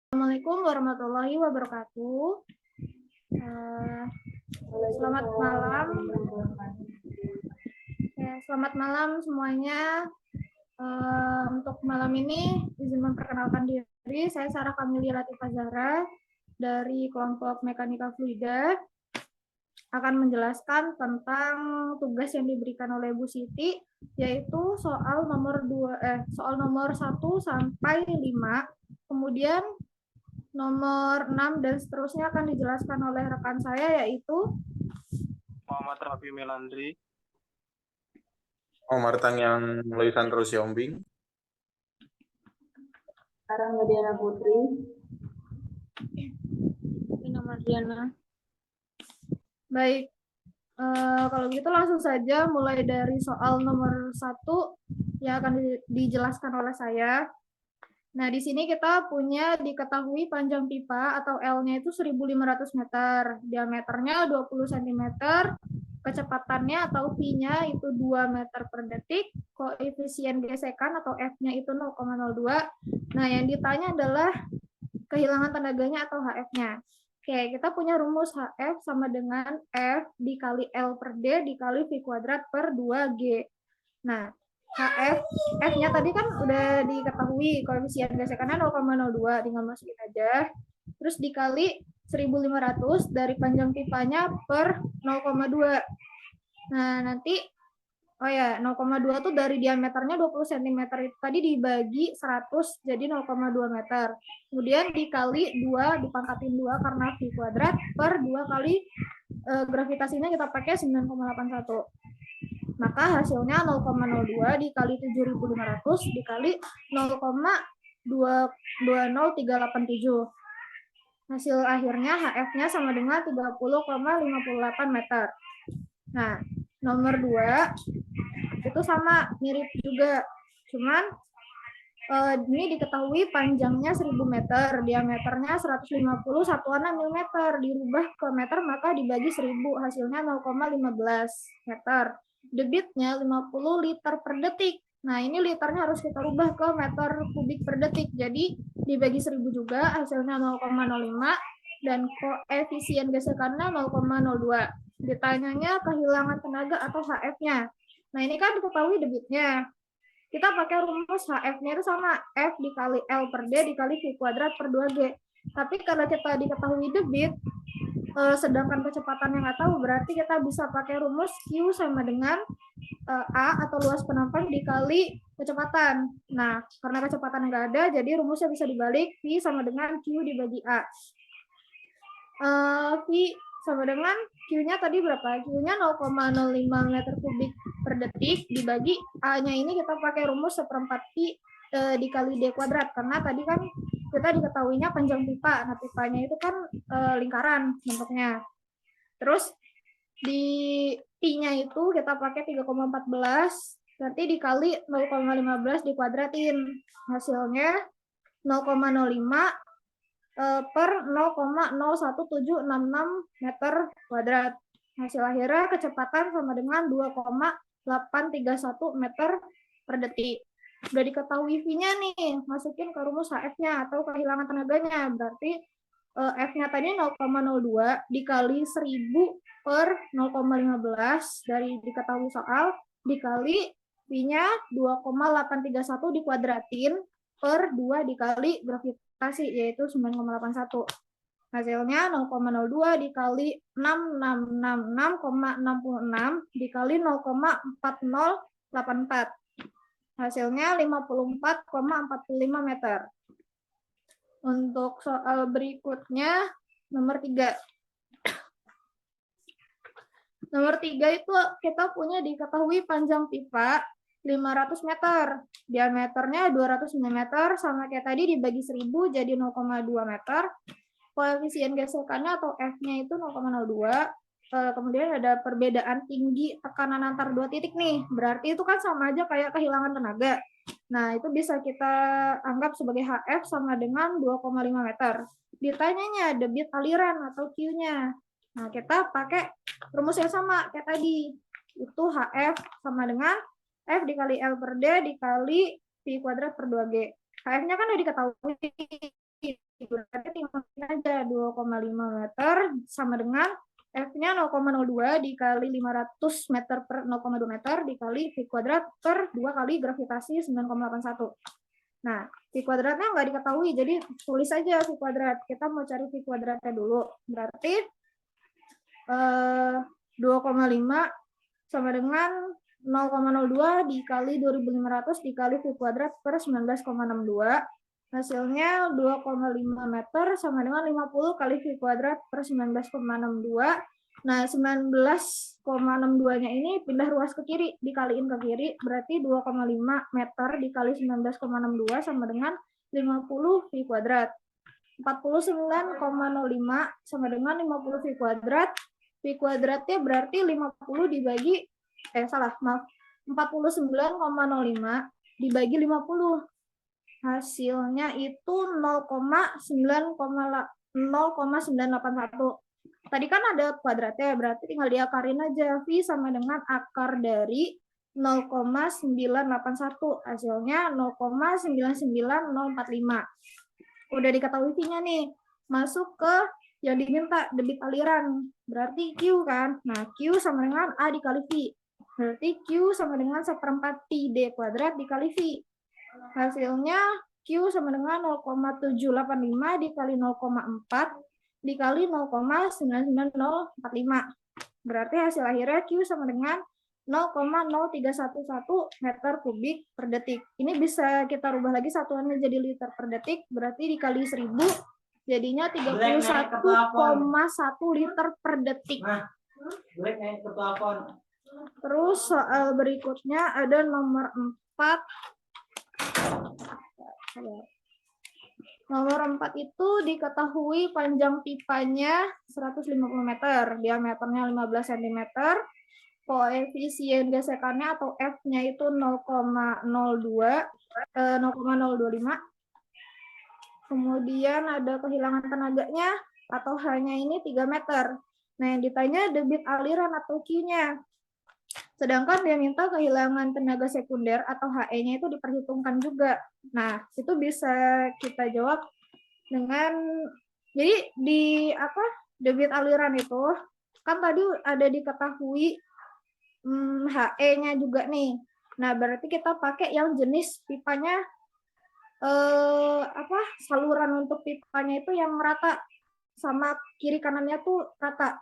Assalamualaikum warahmatullahi wabarakatuh. Selamat malam. Selamat malam semuanya. Untuk malam ini izin memperkenalkan diri. Saya Sarah Kamili Latifah Zahra dari kelompok Mekanika Fluida akan menjelaskan tentang tugas yang diberikan oleh Bu Siti, yaitu soal nomor 1 sampai 5. Kemudian nomor 6 dan seterusnya akan dijelaskan oleh rekan saya, yaitu Muhammad Rafi Melandri, Omar Tang yang Lisandro Siombing, Sarah Mediana Putri, Ina Mardiana. Baik, kalau gitu langsung saja mulai dari soal nomor 1 yang akan dijelaskan oleh saya. Nah, di sini kita punya diketahui panjang pipa atau L-nya itu 1.500 meter, diameternya 20 cm, kecepatannya atau V-nya itu 2 meter per detik, koefisien gesekan atau F-nya itu 0,02. Nah, yang ditanya adalah kehilangan tenaganya atau HF-nya. Oke, kita punya rumus HF sama dengan F dikali L per D dikali V kuadrat per 2G. Nah, F-nya tadi kan udah diketahui, koefisien gesekannya 0,02, tinggal masukin aja. Terus dikali 1.500 dari panjang pipanya per 0,2. Nah, nanti 0,2 tuh dari diameternya 20 cm itu tadi dibagi 100 jadi 0,2 meter. Kemudian dikali 2 dipangkatin 2 karena V kuadrat per 2 kali gravitasinya kita pakai 9,81. Maka hasilnya 0,02 dikali 7.500 dikali 0,20387. Hasil akhirnya HF-nya sama dengan 30,58 meter. Nah, nomor 2 itu sama, mirip juga. Cuman ini diketahui panjangnya 1.000 meter, diameternya 150 satuannya milimeter, dirubah ke meter maka dibagi 1.000, hasilnya 0,15 meter. Debitnya 50 liter per detik. Nah, ini liternya harus kita rubah ke meter kubik per detik. Jadi dibagi 1.000 juga, hasilnya 0,05 dan koefisien gesekannya 0,02. Ditanyanya kehilangan tenaga atau HF-nya. Nah, ini kan diketahui debitnya. Kita pakai rumus HF-nya itu sama F dikali L per D dikali V kuadrat per 2G. Tapi karena kita diketahui debit, sedangkan kecepatannya nggak tahu, berarti kita bisa pakai rumus Q sama dengan A atau luas penampang dikali kecepatan. Nah, karena kecepatan nggak ada, jadi rumusnya bisa dibalik, V sama dengan Q dibagi A. V sama dengan Q-nya tadi berapa? Q-nya 0,05 meter kubik per detik dibagi A-nya ini kita pakai rumus 1/4 Pi dikali D kuadrat. Karena tadi kan kita diketahuinya panjang pipa. Nah, pipanya itu kan lingkaran bentuknya. Terus di Pi-nya itu kita pakai 3,14 nanti dikali 0,15 dikuadratin. Hasilnya 0,05 per 0,01766 meter kuadrat. Hasil akhirnya kecepatan sama dengan 2,831 meter per detik. Udah diketahui V-nya nih, masukin ke rumus HF-nya atau kehilangan tenaganya. Berarti F-nya tadi 0,02 dikali 1.000 per 0,15 dari diketahui soal, dikali V-nya 2,831 dikuadratin per 2 dikali gravitasi, yaitu 9,81. Hasilnya 0,02 dikali 6666,66 dikali 0,4084. Hasilnya 54,45 meter. Untuk soal berikutnya, nomor 3. Nomor 3 itu kita punya diketahui panjang pipa 500 meter, diameternya 200 mm, sama kayak tadi dibagi 1.000 jadi 0,2 meter. Koefisien gesekannya atau F-nya itu 0,02. Kemudian ada perbedaan tinggi tekanan antar dua titik nih. Berarti itu kan sama aja kayak kehilangan tenaga. Nah, itu bisa kita anggap sebagai HF sama dengan 2,5 meter. Ditanyanya debit aliran atau Q-nya. Nah, kita pakai rumus yang sama kayak tadi. Itu HF sama dengan F dikali L per D dikali V kuadrat per 2G. HF-nya kan udah diketahui. Berarti tinggal aja 2,5 meter sama dengan F-nya 0,02 dikali 500 meter per 0,2 meter dikali V kuadrat per 2 kali gravitasi 9,81. Nah, V kuadratnya nggak diketahui, jadi tulis aja V kuadrat. Kita mau cari V kuadratnya dulu. Berarti 2,5 sama dengan 0,02 dikali 2500 dikali V kuadrat per 19,62. Hasilnya 2,5 meter sama dengan 50 kali V kuadrat per 19,62. Nah, 19,62-nya ini pindah ruas ke kiri, dikaliin ke kiri, berarti 2,5 meter dikali 19,62 sama dengan 50 V kuadrat. 49,05 sama dengan 50 V kuadrat. V kuadratnya berarti 50 dibagi, maaf, 49,05 dibagi 50. Hasilnya itu 0,981. Tadi kan ada kuadratnya, berarti tinggal diakarin aja. V sama dengan akar dari 0,981. Hasilnya 0,99045. Udah diketahui V-nya nih. Masuk ke yang diminta, debit aliran. Berarti Q kan. Nah, Q sama dengan A dikali V. Berarti Q sama dengan 1/4 pi D kuadrat dikali V. Hasilnya Q sama dengan 0,785 dikali 0,4 dikali 0,99045. Berarti hasil akhirnya Q sama dengan 0,0311 meter kubik per detik. Ini bisa kita rubah lagi satuannya jadi liter per detik, berarti dikali 1000 jadinya 31,1 liter per detik. Terus soal berikutnya ada nomor 4. Nomor 4 itu diketahui panjang pipanya 150 meter, diameternya 15 cm, koefisien gesekannya atau F-nya itu 0,025. Kemudian ada kehilangan tenaganya atau H-nya ini 3 meter. Nah, yang ditanya debit aliran atau Q-nya. Sedangkan dia minta kehilangan tenaga sekunder atau HE-nya itu diperhitungkan juga. Nah, itu bisa kita jawab dengan, jadi di debit aliran itu kan tadi ada diketahui HE-nya juga nih. Nah, berarti kita pakai yang jenis pipanya saluran untuk pipanya itu yang rata sama kiri kanannya tuh rata.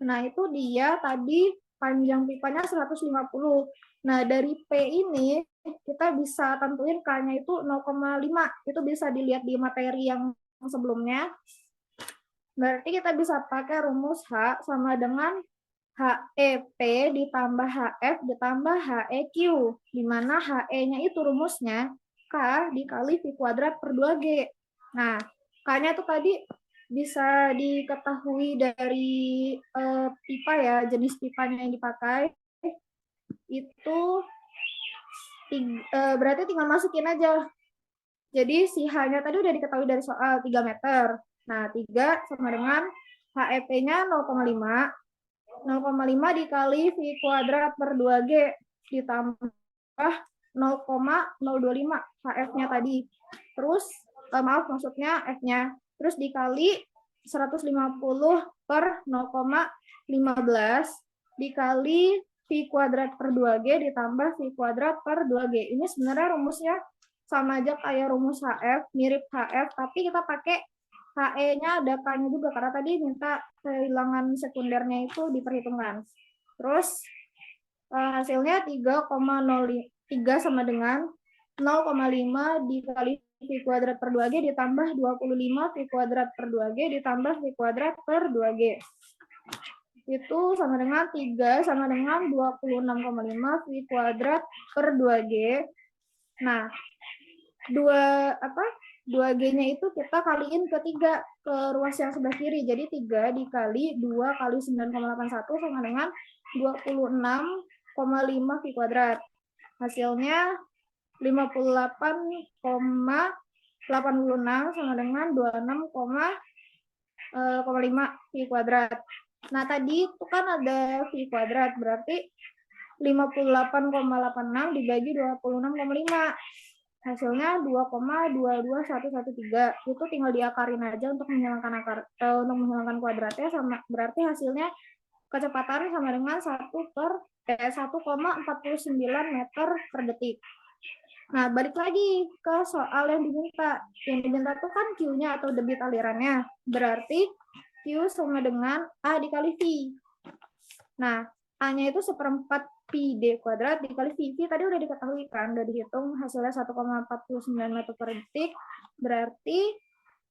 Nah, itu dia tadi panjang pipanya 150. Nah, dari P ini kita bisa tentuin K-nya itu 0,5. Itu bisa dilihat di materi yang sebelumnya. Berarti kita bisa pakai rumus H sama dengan HEP ditambah HF ditambah HEQ, di mana HE-nya itu rumusnya K dikali V kuadrat per 2G. Nah, K-nya itu tadi bisa diketahui dari pipa ya, jenis pipanya yang dipakai. Itu berarti tinggal masukin aja. Jadi si H-nya tadi udah diketahui dari soal 3 meter. Nah, 3 sama dengan HEP-nya 0,5. 0,5 dikali V kuadrat per 2G ditambah 0,025 HF-nya tadi. Terus, maksudnya F-nya. Terus dikali 150 per 0,15 dikali V kuadrat per 2G ditambah V kuadrat per 2G. Ini sebenarnya rumusnya sama aja kayak rumus HF, mirip HF, tapi kita pakai HE-nya ada K-nya juga, karena tadi minta kehilangan sekundernya itu diperhitungkan. Terus hasilnya 3,03 sama dengan 0,5 dikali V kuadrat per 2G ditambah 25 V kuadrat per 2G ditambah V kuadrat per 2G. Itu sama dengan 3 sama dengan 26,5 V kuadrat per 2G. Nah, 2G-nya itu kita kaliin ke 3 ke ruas yang sebelah kiri. Jadi 3 dikali 2 kali 9,81 sama dengan 26,5 V kuadrat. Hasilnya 58,86 sama dengan 26,5 V kuadrat. Nah, tadi itu kan ada V kuadrat, berarti 58,86 dibagi 26,5. Hasilnya 2,22113. Itu tinggal diakarin aja untuk menghilangkan untuk menghilangkan kuadratnya, sama berarti hasilnya kecepatan sama dengan 1,49 meter per detik. Nah, balik lagi ke soal yang diminta. Yang diminta itu kan Q-nya atau debit alirannya. Berarti Q sama dengan A dikali V. Nah, A-nya itu 1/4 pi D kuadrat dikali V. V tadi udah diketahui kan, udah dihitung hasilnya 1,49 meter per detik. Berarti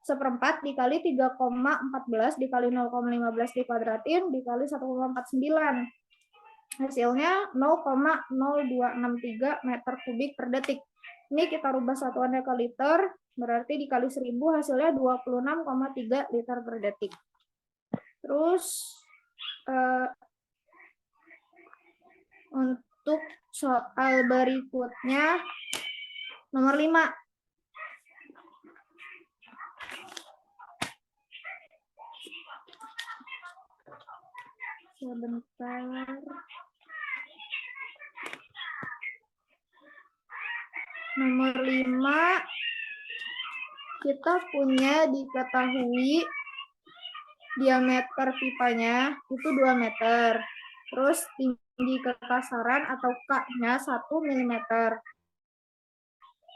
1/4 dikali 3,14 dikali 0,15 dikuadratin dikali 1,49. Hasilnya 0,0263 meter kubik per detik. Ini kita rubah satuannya ke liter, berarti dikali 1000 hasilnya 26,3 liter per detik. Terus untuk soal berikutnya nomor 5. Sebentar. Nomor 5, kita punya diketahui diameter pipanya itu 2 meter. Terus tinggi kekasaran atau K-nya 1 mm.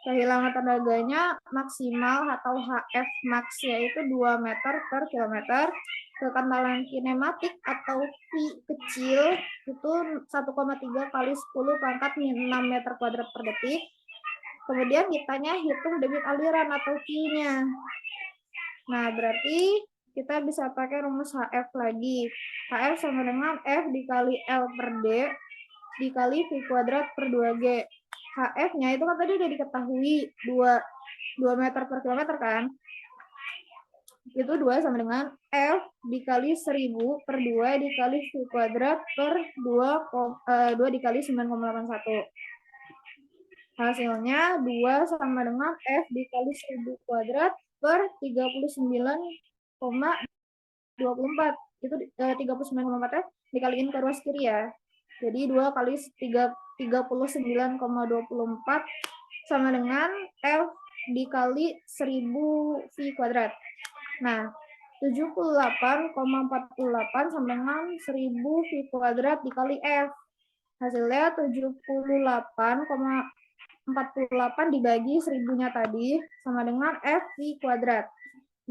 Kehilangan tenaganya maksimal atau HF max yaitu 2 meter per kilometer. Kekentalan kinematik atau Pi kecil itu 1,3 kali 10 pangkat 6 meter kuadrat per detik. Kemudian ditanya hitung debit aliran atau Q-nya. Nah, berarti kita bisa pakai rumus HF lagi. HF sama dengan F dikali L per D dikali V kuadrat per 2G. HF-nya itu kan tadi udah diketahui 2 meter per kilometer kan. Itu 2 sama dengan F dikali 1000 per 2 dikali V kuadrat per 2 dikali 9,81. Hasilnya 2 sama dengan F dikali 1000 kuadrat per 39,24. Itu 39,4 dikaliin ke ruas kiri ya. Jadi 2 kali 39,24 sama dengan F dikali 1000 V kuadrat. Nah, 78,48 sama dengan 1000 V kuadrat dikali F. Hasilnya 78,48 dibagi 1000-nya tadi sama dengan F V kuadrat.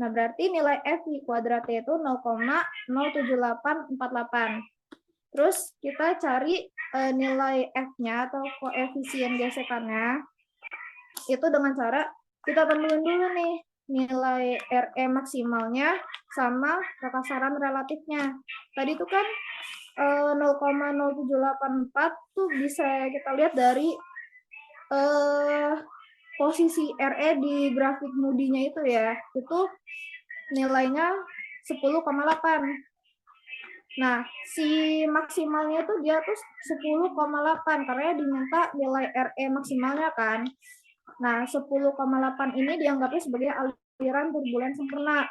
Nah, berarti nilai F V kuadratnya itu 0,07848. Terus kita cari nilai F-nya atau koefisien gesekannya. Itu dengan cara kita tentuin dulu nih nilai RE maksimalnya sama kekasaran relatifnya. Tadi itu kan 0,0784 tuh bisa kita lihat dari posisi RE di grafik Moody-nya itu ya. Itu nilainya 10,8. Nah, si maksimalnya itu dia tuh 10,8 karena diminta nilai RE maksimalnya kan. Nah, 10,8 ini dianggapnya sebagai aliran turbulen sempurna.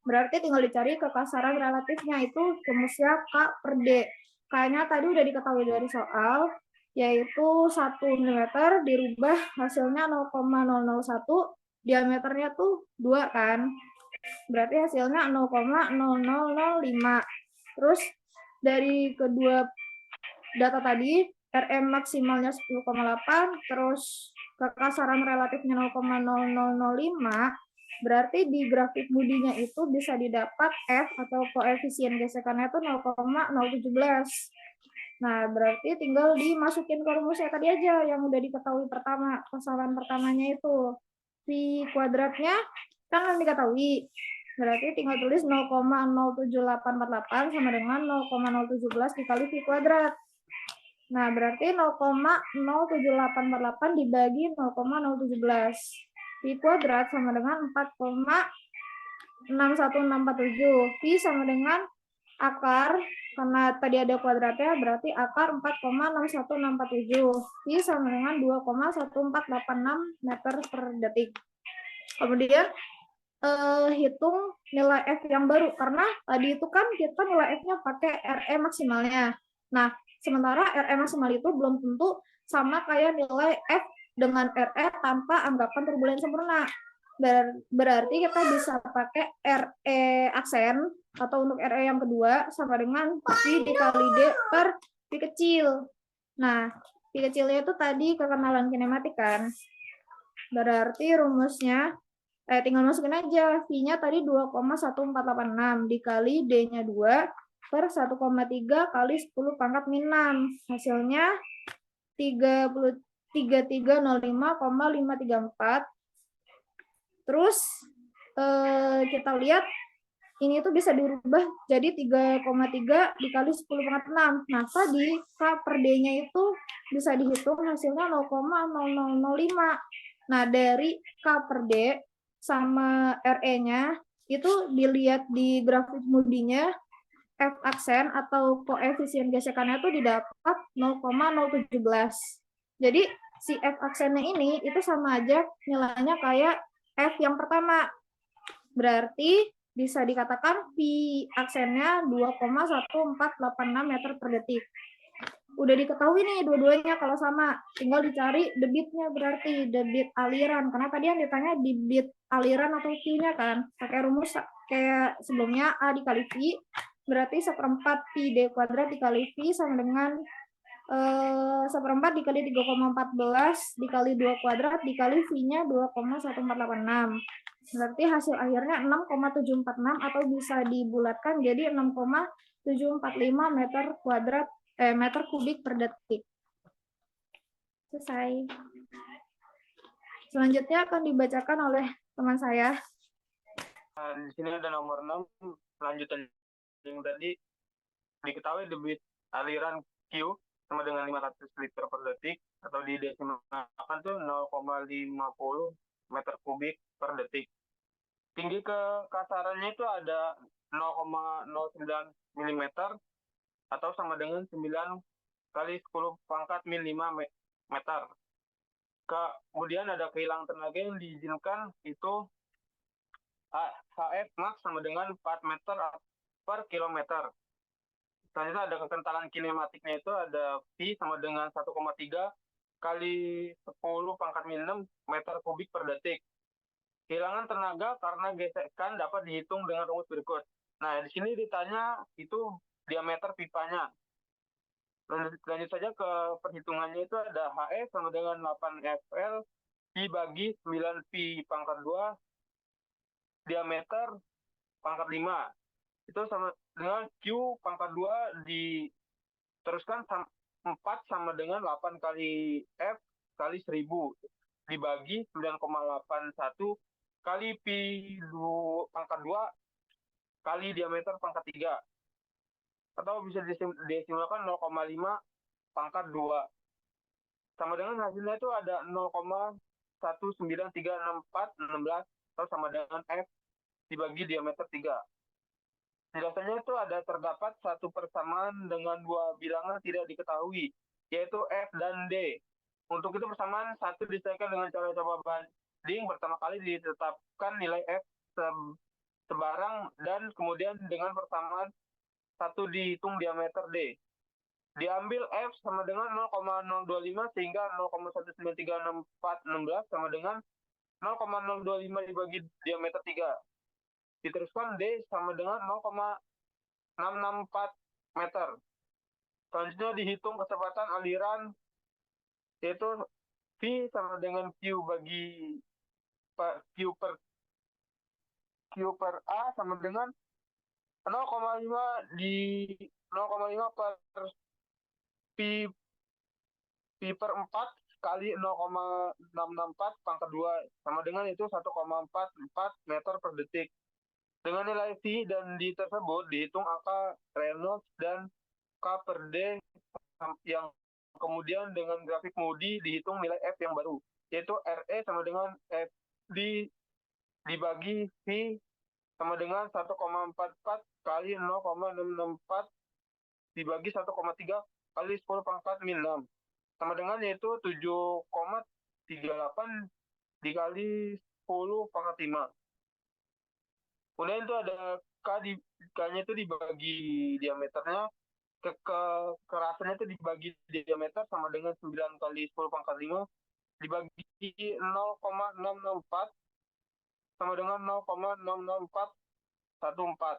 Berarti tinggal dicari kekasaran relatifnya itu rumusnya K per D. K-nya tadi udah diketahui dari soal, yaitu 1 mm dirubah hasilnya 0,001, diameternya tuh 2 kan. Berarti hasilnya 0,0005. Terus dari kedua data tadi, RM maksimalnya 10,8, terus kekasaran relatifnya 0,0005, berarti di grafik Moody-nya itu bisa didapat F atau koefisien gesekannya itu 0,017. Nah, berarti tinggal dimasukin ke rumusnya tadi aja yang udah diketahui pertama, kesalahan pertamanya itu. V kuadratnya kan yang diketahui. Berarti tinggal tulis 0,07848 sama dengan 0,017 dikali V kuadrat. Nah, berarti 0,07848 dibagi 0,017. V kuadrat sama dengan 4,61647. V sama dengan akar, karena tadi ada kuadratnya, berarti akar 4,61647. V sama dengan 2,1486 meter per detik. Kemudian hitung nilai F yang baru, karena tadi itu kan kita nilai F-nya pakai RE maksimalnya. Nah, sementara RE maksimal itu belum tentu sama kayak nilai F dengan RE tanpa anggapan turbulen sempurna. Berarti kita bisa pakai RE aksen atau untuk RE yang kedua sama dengan V dikali D per V kecil. Nah, V kecilnya itu tadi kekenalan kinematik kan. Berarti rumusnya tinggal masukin aja. V-nya tadi 2,1486 dikali D-nya 2 per 1,3 kali 10 pangkat min 6. Hasilnya 3305,534. Terus kita lihat ini tuh bisa dirubah jadi 3,3 dikali 10 pangkat 6. Nah, tadi K per D-nya itu bisa dihitung hasilnya 0,0005. Nah, dari K per D sama RE-nya itu dilihat di grafik Moody-nya, F aksen atau koefisien gesekannya itu didapat 0,017. Jadi si F aksennya ini itu sama aja nilainya kayak F yang pertama. Berarti bisa dikatakan V aksennya 2,1486 meter per detik. Udah diketahui nih dua-duanya kalau sama, tinggal dicari debitnya, berarti debit aliran. Karena tadi yang ditanya debit aliran atau Q-nya kan, pakai rumus kayak sebelumnya A dikali V, berarti 1/4 pi D kuadrat dikali V sama dengan 1/4 dikali 3,14 dikali 2 kuadrat dikali V-nya 2,1486. Berarti hasil akhirnya 6,746 atau bisa dibulatkan jadi 6,745 meter kubik per detik. Selesai. Selanjutnya akan dibacakan oleh teman saya. Di sini ada nomor 6, lanjutan yang tadi. Diketahui debit aliran Q sama dengan 500 liter per detik, atau di desimalkan tuh 0,50 meter kubik per detik. Tinggi kekasarannya itu ada 0,09 mm atau sama dengan 9 kali 10 pangkat min 5 meter. Kemudian ada kehilangan tenaga yang diizinkan itu HF max sama dengan 4 meter per kilometer. Selanjutnya ada kekentalan kinematiknya itu ada V sama dengan 1,3 kali 10 pangkat min 6 meter kubik per detik. Kehilangan tenaga karena gesekan dapat dihitung dengan rumus berikut. Nah, di sini ditanya itu diameter pipanya. Lanjut saja ke perhitungannya, itu ada HF sama dengan 8FL dibagi 9P pangkat 2 diameter pangkat 5. Itu sama dengan Q pangkat 2 diteruskan 4 sama dengan 8 kali F kali 1000 dibagi 9,81 kali Pi pangkat 2 kali diameter pangkat 3. Atau bisa desimalkan 0,5 pangkat 2. Sama dengan hasilnya itu ada 0,1936416 atau sama dengan F dibagi diameter 3. Penjelasannya itu ada terdapat satu persamaan dengan dua bilangan tidak diketahui, yaitu F dan D. Untuk itu persamaan satu diselesaikan dengan cara coba banding. Pertama kali ditetapkan nilai F sebarang dan kemudian dengan persamaan satu dihitung diameter D. Diambil F sama dengan 0,025 sehingga 0,1936416 sama dengan 0,025 dibagi diameter 3. Diteruskan D sama dengan 0,664 meter. Selanjutnya dihitung kecepatan aliran, yaitu V sama dengan Q bagi Q per A sama dengan 0,5 per Pi per 4 kali 0,664 pangkat 2 sama dengan itu 1,44 meter per detik. Dengan nilai V dan D tersebut dihitung angka Reynolds dan K per D yang kemudian dengan grafik Moody dihitung nilai F yang baru, yaitu RE sama dengan F D dibagi V sama dengan 1,44 kali 0,664 dibagi 1,3 kali 10 pangkat min 6 sama dengan yaitu 7,38 dikali 10 pangkat 5. Kemudian itu ada K-nya itu dibagi diameternya, kerasannya itu dibagi diameter sama dengan 9 kali 10 pangkat 5 dibagi 0,664 sama dengan 0,66414.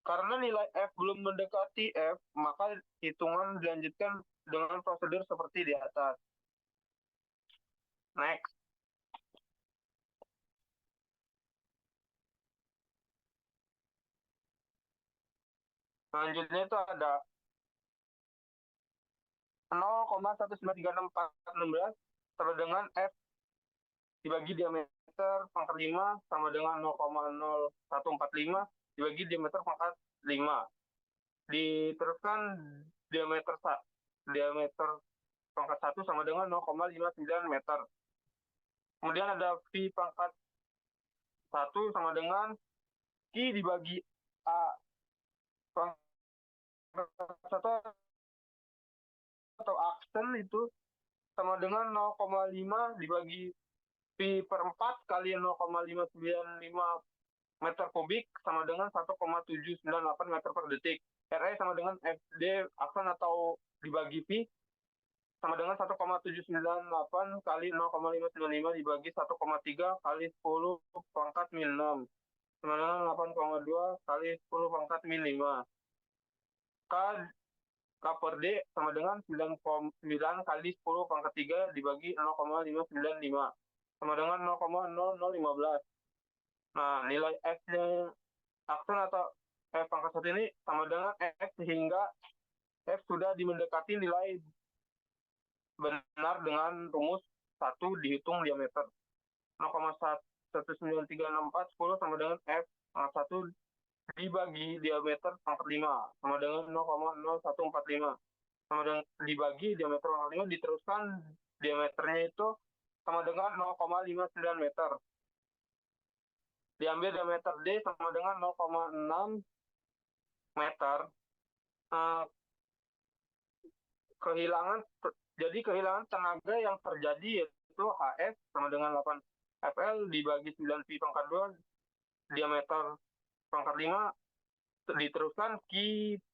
Karena nilai F belum mendekati F, maka hitungan dilanjutkan dengan prosedur seperti di atas. Next. Selanjutnya itu ada 0,1936416 sama dengan F dibagi diameter pangkat 5 sama dengan 0,0145 dibagi diameter pangkat 5. Diteruskan diameter pangkat 1 sama dengan 0,59 meter. Kemudian ada V pangkat 1 sama dengan Q dibagi A pangkat 1 atau aksen itu sama dengan 0,5 dibagi Pi per 4 kali 0,595 meter kubik sama dengan 1,798 meter per detik. RE sama dengan FD aksen atau dibagi Pi sama dengan 1,798 kali 0,595 dibagi 1,3 kali 10 pangkat min 6 sama dengan 8,2 kali 10 pangkat min 5. K per D sama dengan 9,9 kali 10 pangkat 3 dibagi 0,595 sama dengan 0,0015. Nah, nilai F-nya aksen atau F pangkat 1 ini sama dengan F sehingga F sudah mendekati nilai benar dengan rumus 1 dihitung diameter. 0,1936410 sama dengan F pangkat 1 dibagi diameter pangkat 5 sama dengan 0,0145 sama dengan dibagi diameter pangkat 5 diteruskan diameternya itu sama dengan 0,59 meter. Diambil diameter D sama dengan 0,6 meter. Kehilangan tenaga yang terjadi yaitu HF sama dengan 8 FL dibagi 9 pi pangkat 2 diameter pangkat 5 diteruskan Q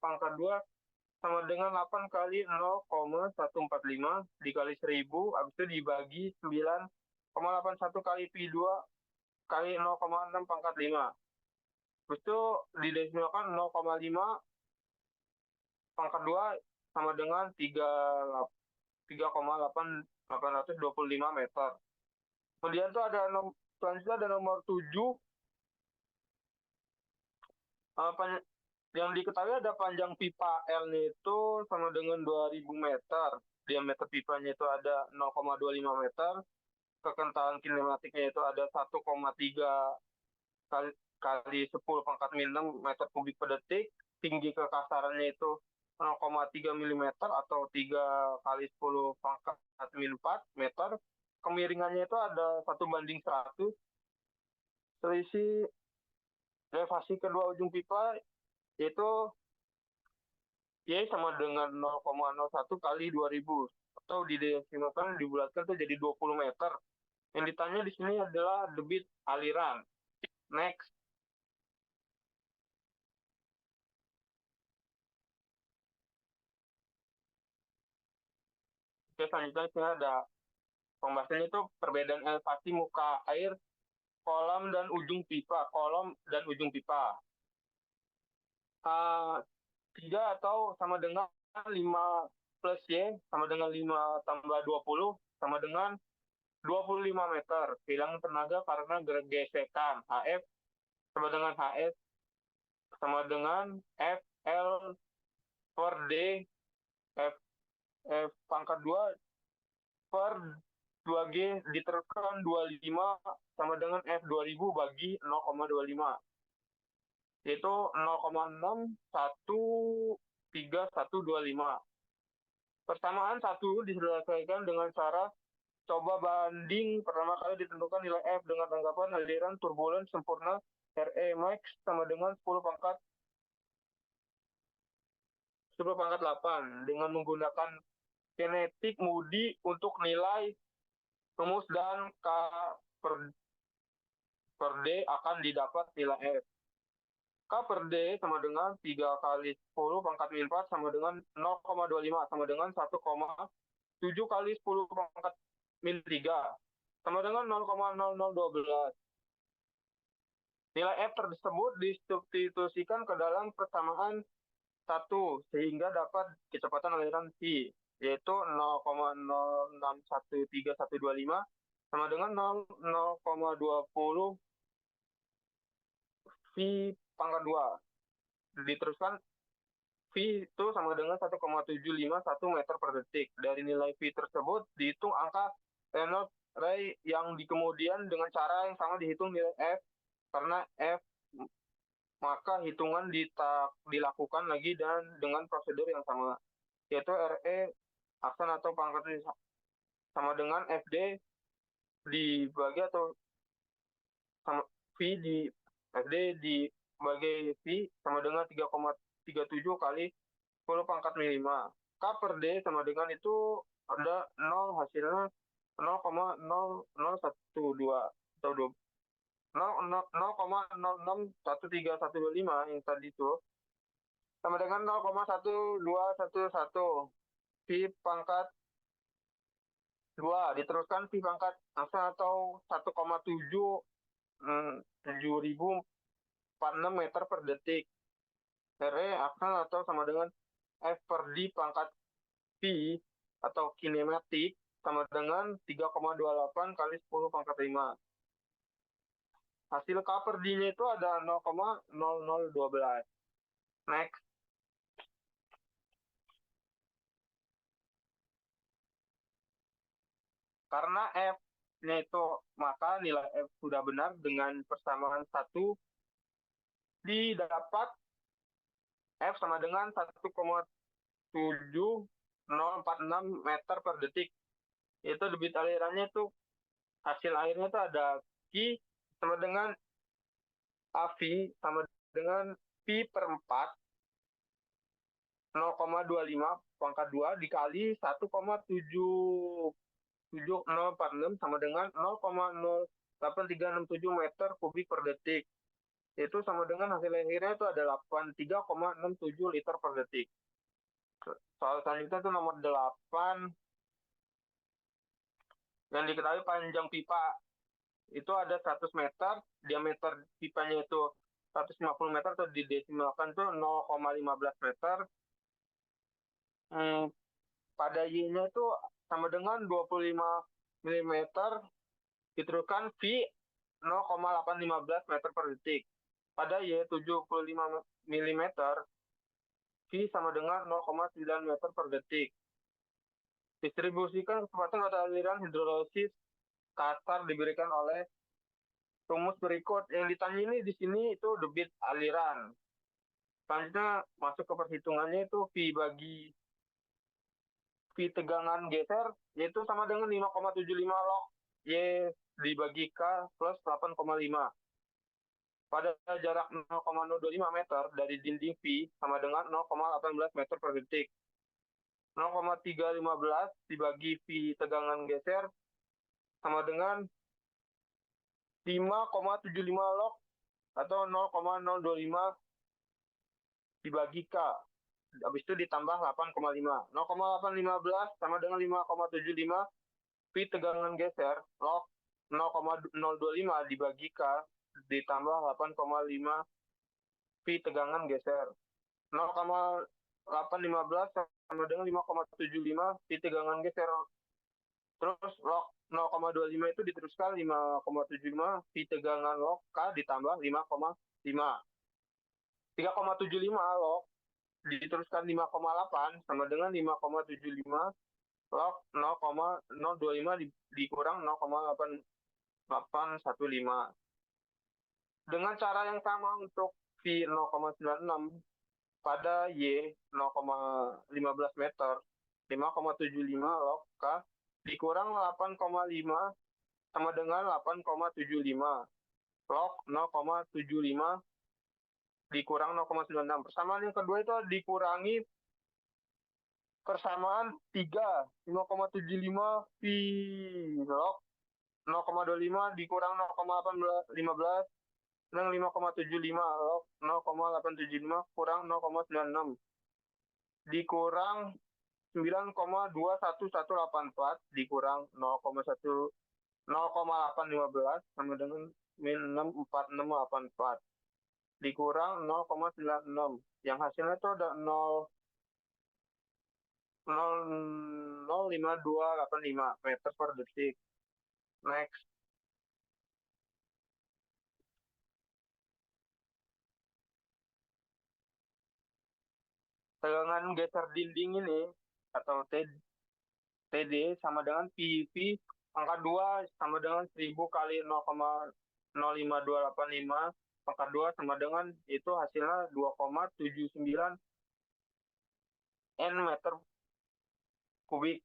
pangkat 2 sama dengan 8 kali 0,145 dikali 1000 habis itu dibagi 9,81 kali pi 2 kali 0,6 pangkat 5. Habis itu didesimalkan 0,5 pangkat 2 sama dengan 3,825 meter. Kemudian itu ada selanjutnya ada nomor 7. Yang diketahui ada panjang pipa L itu sama dengan 2000 meter. Diameter pipanya itu ada 0,25 meter. Kekentalan kinematiknya itu ada 1,3 kali 10 pangkat min 6 meter kubik per detik. Tinggi kekasarannya itu 0,3 mm atau 3 kali 10 pangkat min 4 meter. Kemiringannya itu ada 1:100. Selisih elevasi kedua ujung pipa yaitu Y sama dengan 0,01 kali 2000 atau didesimalkan dibulatkan itu jadi 20 meter. Yang ditanya di sini adalah debit aliran. Next. Oke, selanjutnya sini ada pembahasannya itu perbedaan elevasi muka air kolam dan ujung pipa. 3 atau sama dengan 5 plus Y sama dengan 5 tambah 20 sama dengan 25 meter. Hilang tenaga karena gesekan. HF sama dengan HS sama dengan FL per D F pangkat 2 per 2G diteruskan 25 sama dengan F 2000 bagi 0,25 yaitu 0,61325. Persamaan 1 diselesaikan dengan cara coba banding pertama kali ditentukan nilai F dengan anggapan aliran turbulen sempurna RE max sama dengan 10 pangkat 8 dengan menggunakan kinetik Moody untuk nilai rumus dan K per D akan didapat nilai F. K per D sama dengan 3 kali 10 pangkat min 4 sama dengan 0,25 sama dengan 1,798 7 kali 10 pangkat min 3 sama dengan 0,0012. Nilai F tersebut disubstitusikan ke dalam persamaan 1 sehingga dapat kecepatan aliran V, yaitu 0,061325 sama dengan 0,20 V pangkat 2. Diteruskan V itu sama dengan 1,751 meter per detik. Dari nilai V tersebut dihitung angka Reynolds Ray yang kemudian dengan cara yang sama dihitung nilai F karena F, maka hitungan dilakukan lagi dan dengan prosedur yang sama, yaitu RE aksen atau pangkat sama dengan FD dibagi atau sama V di FD dibagi V sama dengan 3,37 kali 10 pangkat min 5. K per D sama dengan itu ada 0, hasilnya 0,0012 atau 0,00613125 yang tadi itu sama dengan 0,1211 V pangkat 2 diteruskan V pangkat atau 1,74046 meter per detik. RE aksen atau sama dengan F per D pangkat V atau kinematik sama dengan 3,28 kali 10 pangkat 5. Hasil K per D-nya itu ada 0,0012. Next. Karena F-nya itu, maka nilai F sudah benar dengan persamaan 1 didapat F sama dengan 1,7046 meter per detik. Itu debit alirannya itu, hasil airnya itu ada Q sama dengan AV sama dengan P per 4 0,25 pangkat 2 dikali 1,77046 sama dengan 0,08367 meter kubik per detik. Itu sama dengan hasil akhirnya itu ada 83,67 liter per detik. Soal selanjutnya itu nomor 8. Yang diketahui panjang pipa itu ada 100 meter, diameter pipanya itu 150 meter atau didesimalkan itu 0,15 meter. Pada Y-nya itu sama dengan 25 mm, diteruskan V 0,815 meter per detik. Pada Y 75 mm, V sama dengan 0,9 meter per detik. Distribusikan kecepatan pada aliran hidrolisis kasar diberikan oleh rumus berikut. Yang ditanya ini di sini itu debit aliran. Selanjutnya masuk ke perhitungannya itu V bagi V tegangan geser yaitu sama dengan 5,75 log Y dibagi K plus 8,5. Pada jarak 0,025 meter dari dinding V sama dengan 0,18 meter per detik. 0,315 dibagi V tegangan geser sama dengan 5,75 log atau 0,025 dibagi K. Habis itu ditambah 8,5. 0,815 sama dengan 5,75 V tegangan geser log 0,025 dibagi K ditambah 8,5 V tegangan geser. 0,815 sama dengan 5,75 V tegangan geser. Terus log 0,25 itu diteruskan 5,75 V tegangan log K ditambah 5,5. 3,75 log diteruskan 5,8 sama dengan 5,75 log 0,025 dikurang 0,8815. Dengan cara yang sama untuk V 0,96 pada Y 0,15 meter 5,75 log K dikurang 8,5 sama dengan 8,75 log 0,75 dikurang 0,96. Persamaan yang kedua itu dikurangi persamaan 3 5,75 V log 0,25 dikurang 0,815 dengan 5,75 log 0,875 kurang 0,96 dikurang 9,21184 dikurang 0,815 sama dengan min 64684 dikurang 0,96 yang hasilnya itu ada 0,05285 meter per detik. Next. Tegangan geser dinding ini atau TD sama dengan PV pangkat 2 sama dengan 1000 kali 0,05285 pangkat 2 sama dengan itu hasilnya 2,79 N meter kubik.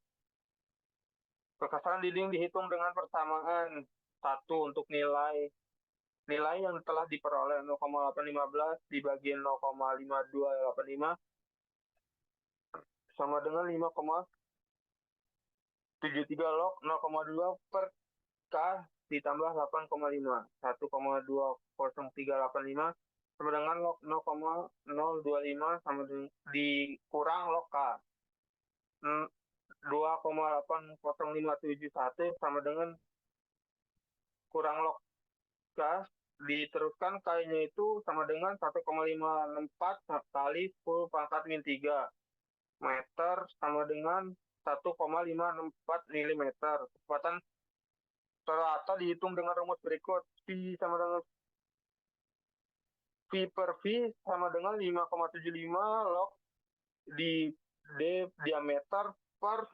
Perkasaran dinding dihitung dengan persamaan 1 untuk nilai yang telah diperoleh 0,815 dibagi 0,5285 sama dengan 5,73 log 0,2 per K ditambah 8,5 1,20385 sama dengan log 0,025 sama dengan dikurang log K 2,80571 sama dengan kurang log K diteruskan K-nya itu sama dengan 1,564 kali 10 pangkat min 3 meter sama dengan 1,564 mm. Kecepatan rata dihitung dengan rumus berikut. V sama dengan V per V sama dengan 5,75 log di D diameter per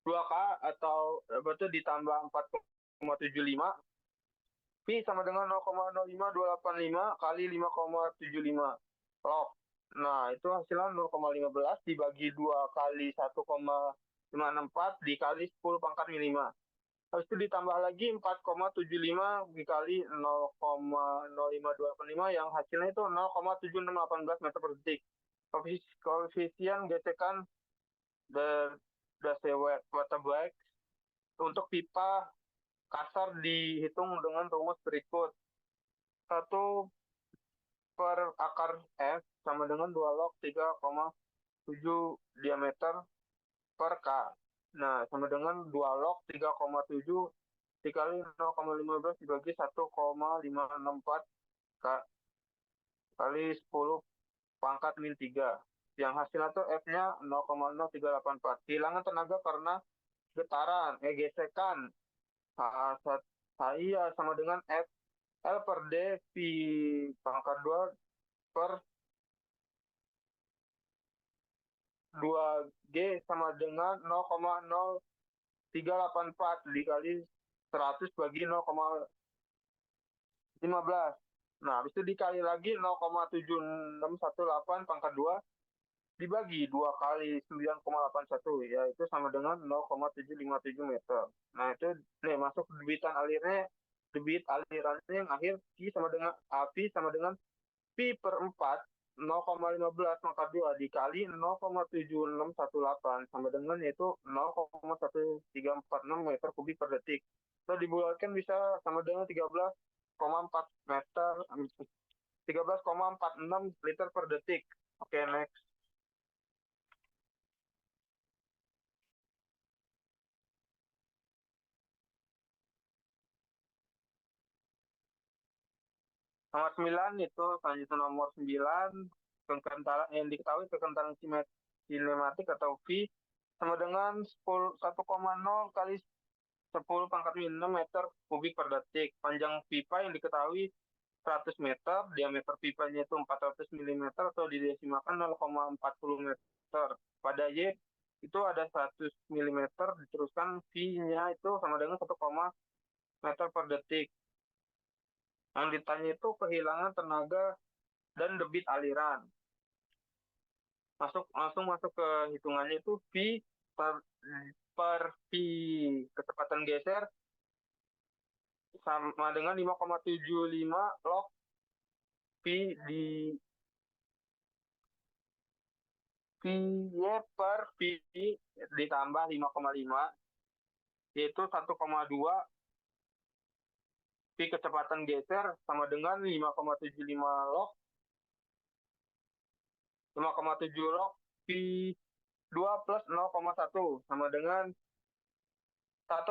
2K atau betul ditambah 4,75. V sama dengan 0,05285 kali 5,75 log. Nah, itu hasilnya 0,15 dibagi 2 kali 1,564 dikali 10 pangkat min 5. Habis itu ditambah lagi 4,75 dikali 0,05285 yang hasilnya itu 0,7618 meter per detik. Koefisien gesekan Waterback untuk pipa kasar dihitung dengan rumus berikut. 1 per akar F sama dengan 2 log 3,7 diameter per K. Nah, sama dengan 2 log 3,7 dikali 0,15 dibagi 1,564 kali 10 pangkat min 3. Yang hasilnya tuh F-nya 0,0384. Kehilangan tenaga karena getaran, gesekan. Saya sama dengan F L per D P pangkat 2 per 2G sama dengan 0,0384 dikali 100 bagi 0,15. Nah, habis itu dikali lagi 0,7618 pangkat 2 dibagi 2 kali 9,81 yaitu sama dengan 0,757 meter. Nah, itu nih masuk debit alirannya yang akhir Q sama dengan AV sama dengan P per 4 0,15 pangkat 2 dikali 0,7618 sama dengan yaitu 0,1346 meter kubik per detik. Kalau dibulatkan bisa sama dengan 13,46 liter per detik. Oke, next. Nomor 9 itu selanjutnya nomor 9 kekentalan yang diketahui kekentalan kinematik atau V sama dengan 1,0 kali 10 pangkat min 6 meter kubik per detik. Panjang pipa yang diketahui 100 meter, diameter pipanya itu 400 mm atau didesimalkan 0,40 meter. Pada Y itu ada 100 mm, diteruskan V-nya itu sama dengan 1, meter per detik. Yang ditanya itu kehilangan tenaga dan debit aliran. Langsung masuk ke hitungannya itu V per V kecepatan geser sama dengan 5,75 log V Y per V ditambah 5,5 yaitu 1,2 V kecepatan geser sama dengan 5,75 log 5,7 log V 2 plus 0,1 sama dengan 1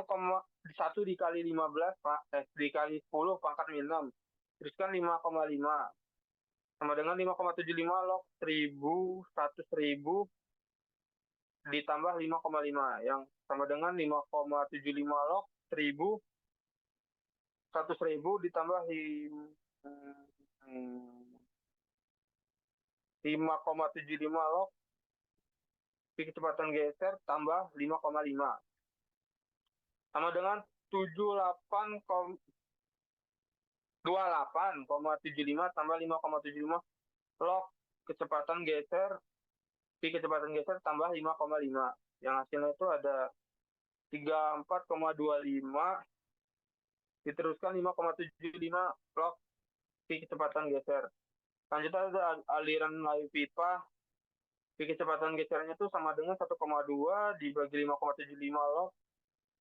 dikali 15 dikali 10 pangkat min 6. Teruskan 5,5 sama dengan 5,75 log 100.000 ditambah 5,5 yang sama dengan 5,75 log 100.000 ditambah 5,75 log V kecepatan geser tambah 5,5 sama dengan 28,75 tambah 5,75 log kecepatan geser V kecepatan geser tambah 5,5 yang hasilnya itu ada 34,25 diteruskan 5,75 log V kecepatan geser. Selanjutnya ada aliran melalui pipa. V kecepatan gesernya itu sama dengan 1,2 dibagi 5,75 log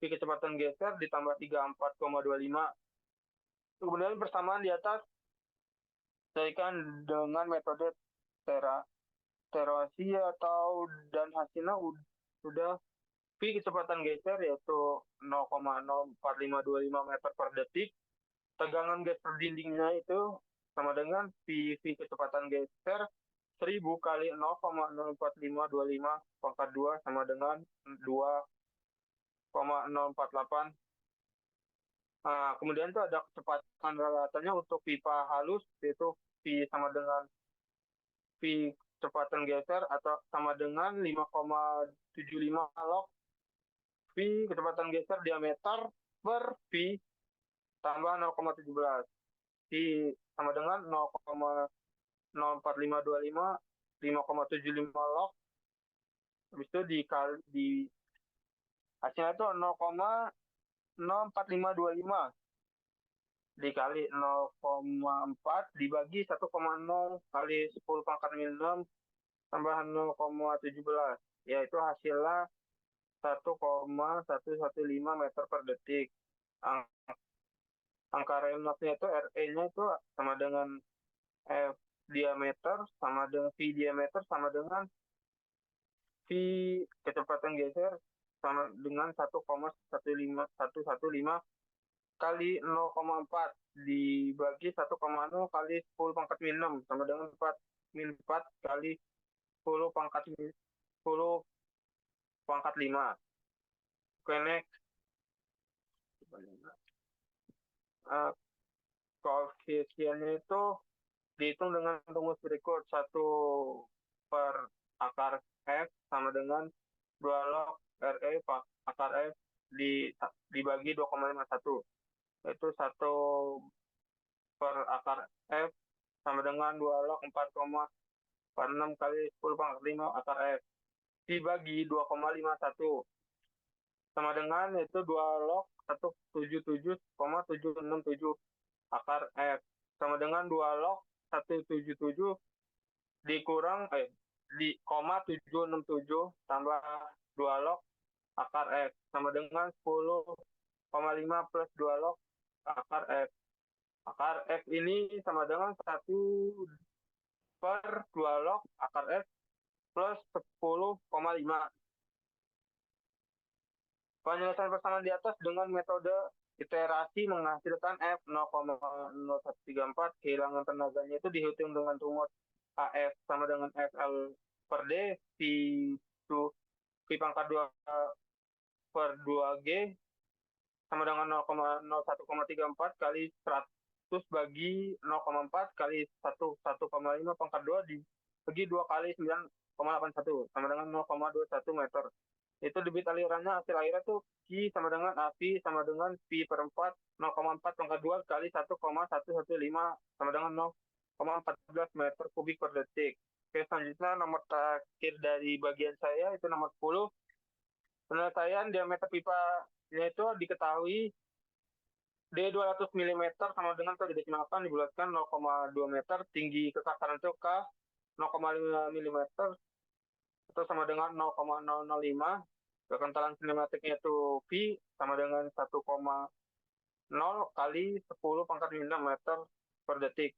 V kecepatan geser ditambah 34,25. Kemudian persamaan di atas sesuaikan dengan metode terasi atau dan hasilnya sudah V kecepatan geser yaitu 0,04525 meter per detik. Tegangan gas per dindingnya itu sama dengan V kecepatan geser 1000 kali 0,04525 pangkat 2 sama dengan 2,048. Nah, kemudian itu ada kecepatan relatannya untuk pipa halus yaitu V sama dengan V kecepatan geser atau sama dengan 5,75 log V kecepatan geser diameter per V tambah 0,17. V sama dengan 0,04525 5,75 log. Habis itu di hasilnya itu 0,04525 dikali 0,4 dibagi 1,0 kali 10 pangkat min 6 tambah 0,17 yaitu hasilnya 1,115 meter per detik. Angka Reynolds-nya itu RE-nya itu sama dengan F diameter sama dengan V diameter sama dengan V kecepatan geser sama dengan 1,115 kali 0,4 dibagi 1,0 kali 10 pangkat min 6 sama dengan 4 min 4 kali 10 pangkat 5. Oke, next. Koefisiennya itu dihitung dengan rumus berikut. 1 per akar F sama dengan 2 log RE akar F dibagi 2,51. Itu 1 per akar F sama dengan 2 log 4,46 kali 10 pangkat 5 akar F dibagi 2,51 sama dengan itu 2 log 177,767 akar F sama dengan 2 log 177 dikurang di 767 tambah 2 log akar F sama dengan 10,5 plus 2 log akar F. Akar F ini sama dengan 1 per 2 log akar F plus 10,5. Penyelesaian persamaan di atas dengan metode iterasi menghasilkan F 0,0134 kehilangan tenaganya itu dihitung dengan rumus AF sama dengan FL per D V pangkat 2 per 2G sama dengan 0,0134 kali 100 bagi 0,4 kali 1,5 pangkat 2 dibagi 2 kali 9,81 sama dengan 0,21 meter. Itu debit alirannya hasil airnya tuh Q sama dengan AV sama dengan P per 4 0,4 pangkat 2 kali 1,115 sama dengan 0,14 meter kubik per detik. Oke, selanjutnya nomor terakhir dari bagian saya itu nomor 10. Penyelesaian diameter pipanya itu diketahui D 200 mm sama dengan kalau didesimalkan dibulatkan 0,2 meter, tinggi kekasaran itu K 0,5 mm atau sama dengan 0,005. Kekentalan kinematiknya itu V sama dengan 1,0 kali 10 pangkat 6 meter per detik.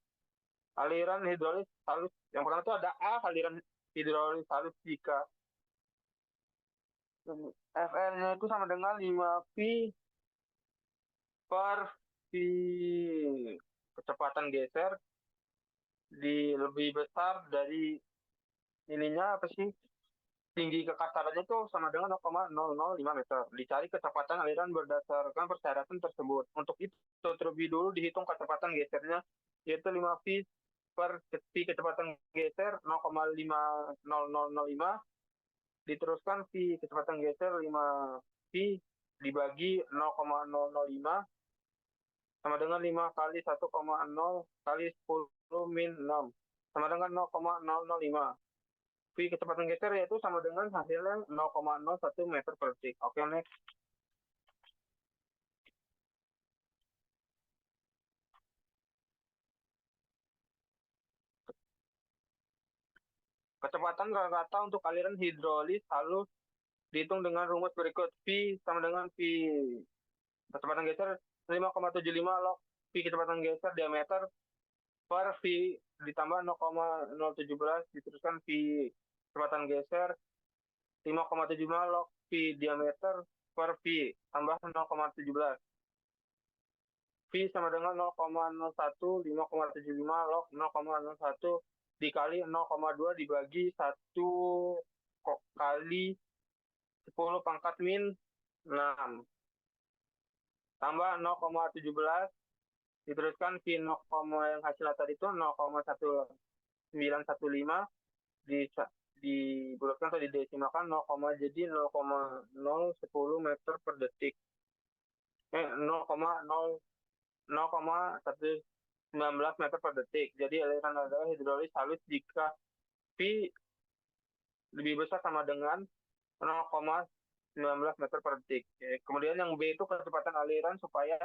Aliran hidrolis halus yang pertama itu ada A, aliran hidrolis halus jika FL-nya itu sama dengan 5V per V. Kecepatan geser lebih besar dari ininya apa sih? Tinggi kekasarannya itu sama dengan 0,005 meter. Dicari kecepatan aliran berdasarkan persyaratan tersebut. Untuk itu terlebih dulu dihitung kecepatan gesernya, yaitu 5V per V kecepatan geser 0,50005, diteruskan V kecepatan geser 5V dibagi 0,005 sama dengan 5 kali 1,0 kali 10 min 6 sama dengan 0,005. V kecepatan geser yaitu sama dengan hasilnya 0,01 meter per detik. Oke, next. Kecepatan rata-rata untuk aliran hidrolis halus dihitung dengan rumus berikut. V sama dengan V kecepatan geser 5,75 log V kecepatan geser diameter per V ditambah 0,017 diteruskan V kecepatan geser 5,75 log V diameter per V tambah 0,17. V sama dengan 0,01 5,75 log 0,01 dikali 0,2 dibagi 1 kali 10 pangkat min 6 tambah 0,17 diteruskan V 0, yang hasil tadi itu 0,1915 dibulatkan atau didesimalkan 0, jadi 0,010 meter per detik. 0,119 meter per detik. Jadi aliran adalah hidrolis halus jika V lebih besar sama dengan 0,19 meter per detik. Kemudian yang B itu kecepatan aliran supaya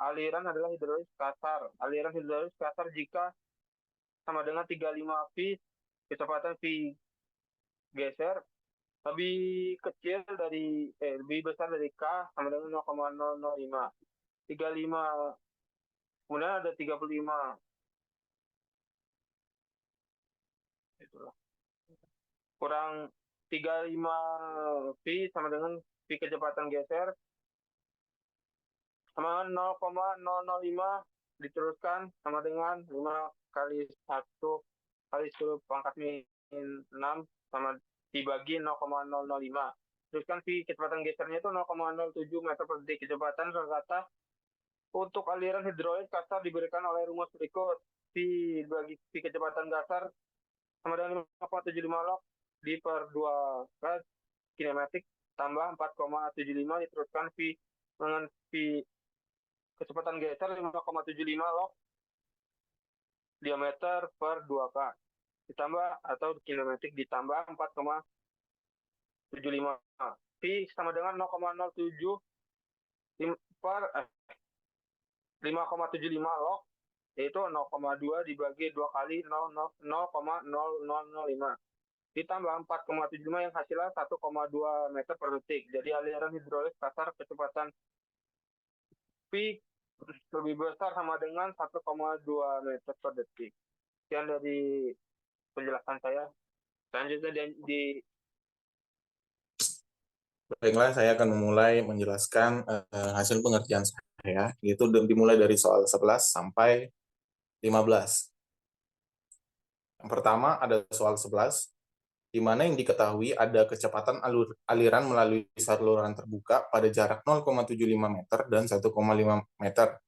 aliran adalah hidrolis kasar. Aliran hidrolis kasar jika sama dengan 35V, kecepatan V geser lebih kecil dari lebih besar dari K sama dengan 0,005. 35, kemudian ada 35. Itulah. Kurang 35V sama dengan V kecepatan geser sama 0,005 diteruskan sama dengan 5 kali 1 kali 10 pangkat min 6 sama dibagi 0,005. Teruskan V kecepatan gesernya itu 0,07 meter per detik. Kecepatan rata untuk aliran hidrolis kasar diberikan oleh rumus berikut. V bagi V kecepatan dasar sama dengan 5,75 log di per 2 kinematik tambah 4,75 diteruskan V dengan V kecepatan geser 5,75 log diameter per 2K ditambah atau kinematik ditambah 4,75. V sama dengan 0,07 per 5,75 log yaitu 0,2 dibagi 2 kali 0,0005 ditambah 4,75 yang hasilnya 1,2 meter per detik. Jadi aliran hidrolis kasar kecepatan V lebih besar sama dengan 1,2 meter per detik. Sekian dari penjelasan saya. Selanjutnya Baiklah, saya akan memulai menjelaskan hasil pengerjaan saya, yaitu dimulai dari soal 11 sampai 15. Yang pertama ada soal 11, di mana yang diketahui ada kecepatan aliran melalui saluran terbuka pada jarak 0,75 meter dan 1,5 meter.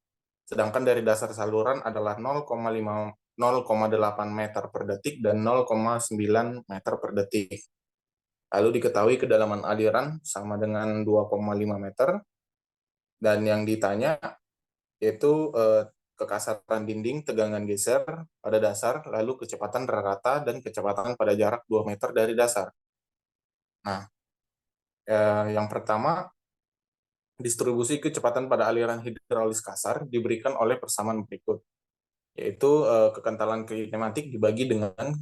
Sedangkan dari dasar saluran adalah 0,8 meter per detik dan 0,9 meter per detik. Lalu diketahui kedalaman aliran sama dengan 2,5 meter, dan yang ditanya yaitu kekasaran dinding, tegangan geser pada dasar, lalu kecepatan rata dan kecepatan pada jarak 2 meter dari dasar. Nah, yang pertama, distribusi kecepatan pada aliran hidrolis kasar diberikan oleh persamaan berikut, yaitu kekentalan kinematik dibagi dengan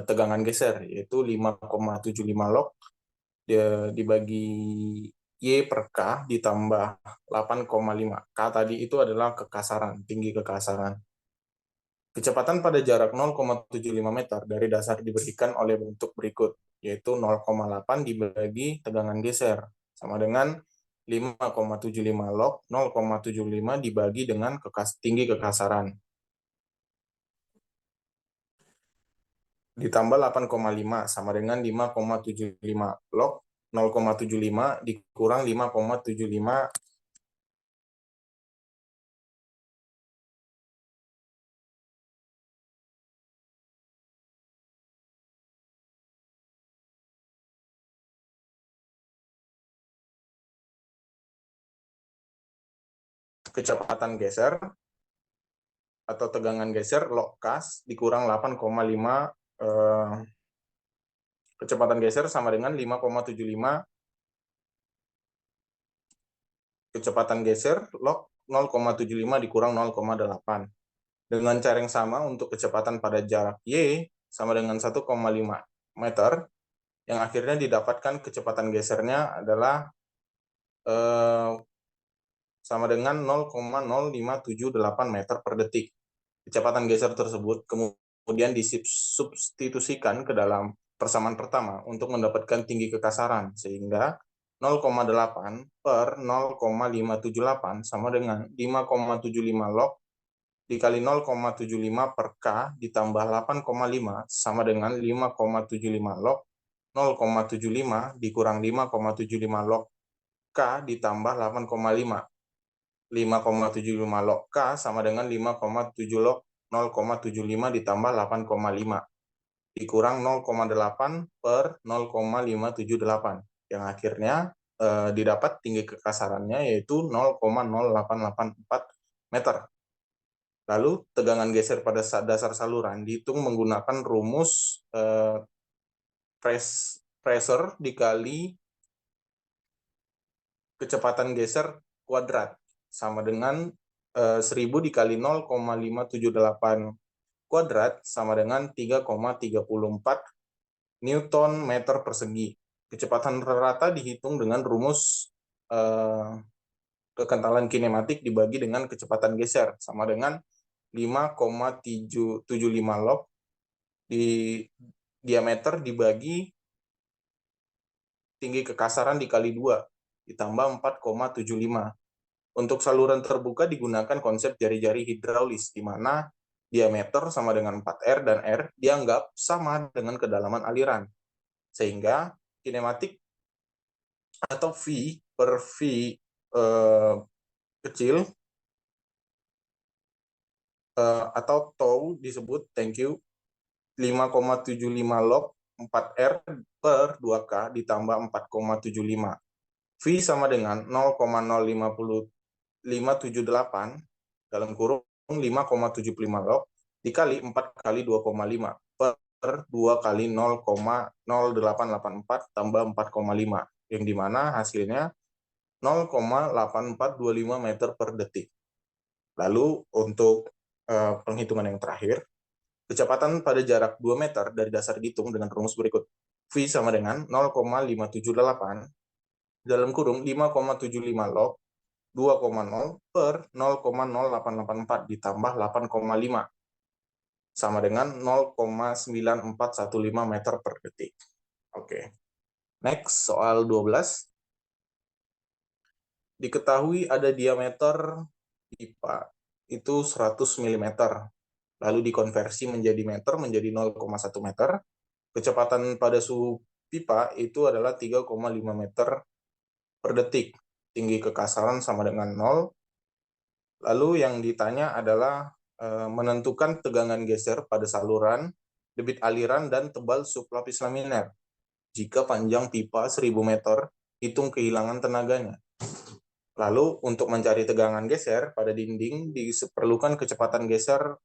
tegangan geser, yaitu 5,75 log dibagi Y per K ditambah 8,5. K tadi itu adalah kekasaran, tinggi kekasaran. Kecepatan pada jarak 0,75 meter dari dasar diberikan oleh bentuk berikut, yaitu 0,8 dibagi tegangan geser, sama dengan 5,75 log 0,75 dibagi dengan tinggi kekasaran. Ditambah 8,5 sama dengan 5,75 log 0,75 dikurang 5,75 kecepatan geser atau tegangan geser log kas dikurang 8,5 kecepatan geser sama dengan 5,75 kecepatan geser log 0,75 dikurang 0,8. Dengan cara yang sama untuk kecepatan pada jarak Y sama dengan 1,5 meter, yang akhirnya didapatkan kecepatan gesernya adalah sama dengan 0,0578 meter per detik. Kecepatan geser tersebut kemudian disubstitusikan ke dalam persamaan pertama untuk mendapatkan tinggi kekasaran, sehingga 0,8 per 0,578 sama dengan 5,75 log dikali 0,75 per K ditambah 8,5 sama dengan 5,75 log 0,75 dikurang 5,75 log K ditambah 8,5. 5,75 log K sama dengan 5,7 log 0,75 ditambah 8,5 dikurang 0,8 per 0,578 yang akhirnya didapat tinggi kekasarannya yaitu 0,0884 meter. Lalu tegangan geser pada dasar saluran dihitung menggunakan rumus pressure dikali kecepatan geser kuadrat sama dengan 1000 dikali 0,578 kuadrat sama dengan 3,34 Newton meter persegi. Kecepatan rata dihitung dengan rumus kekentalan kinematik dibagi dengan kecepatan geser sama dengan 5,75 log di diameter dibagi tinggi kekasaran dikali 2 ditambah 4,75. Untuk saluran terbuka digunakan konsep jari-jari hidraulis, di mana diameter sama dengan 4R dan R dianggap sama dengan kedalaman aliran. Sehingga kinematik atau V per V kecil atau tau disebut, 5,75 log 4R per 2K ditambah 4,75. V sama dengan 0,0578 dalam kurung 5,75 log dikali 4 kali 2,5 per 2 kali 0,0884 tambah 4,5 yang dimana hasilnya 0,8425 meter per detik. Lalu untuk penghitungan yang terakhir, kecepatan pada jarak 2 meter dari dasar dihitung dengan rumus berikut. V sama dengan 0,578 dalam kurung 5,75 log 2,0 per 0,0884 ditambah 8,5 sama dengan 0,9415 meter per detik. Oke. Next, soal 12. Diketahui ada diameter pipa itu 100 mm. Lalu dikonversi menjadi meter menjadi 0,1 meter. Kecepatan pada suhu pipa itu adalah 3,5 meter per detik. Tinggi kekasaran sama dengan 0. Lalu yang ditanya adalah menentukan tegangan geser pada saluran, debit aliran, dan tebal sublapis laminer. Jika panjang pipa 1000 meter, hitung kehilangan tenaganya. Lalu untuk mencari tegangan geser pada dinding diperlukan kecepatan geser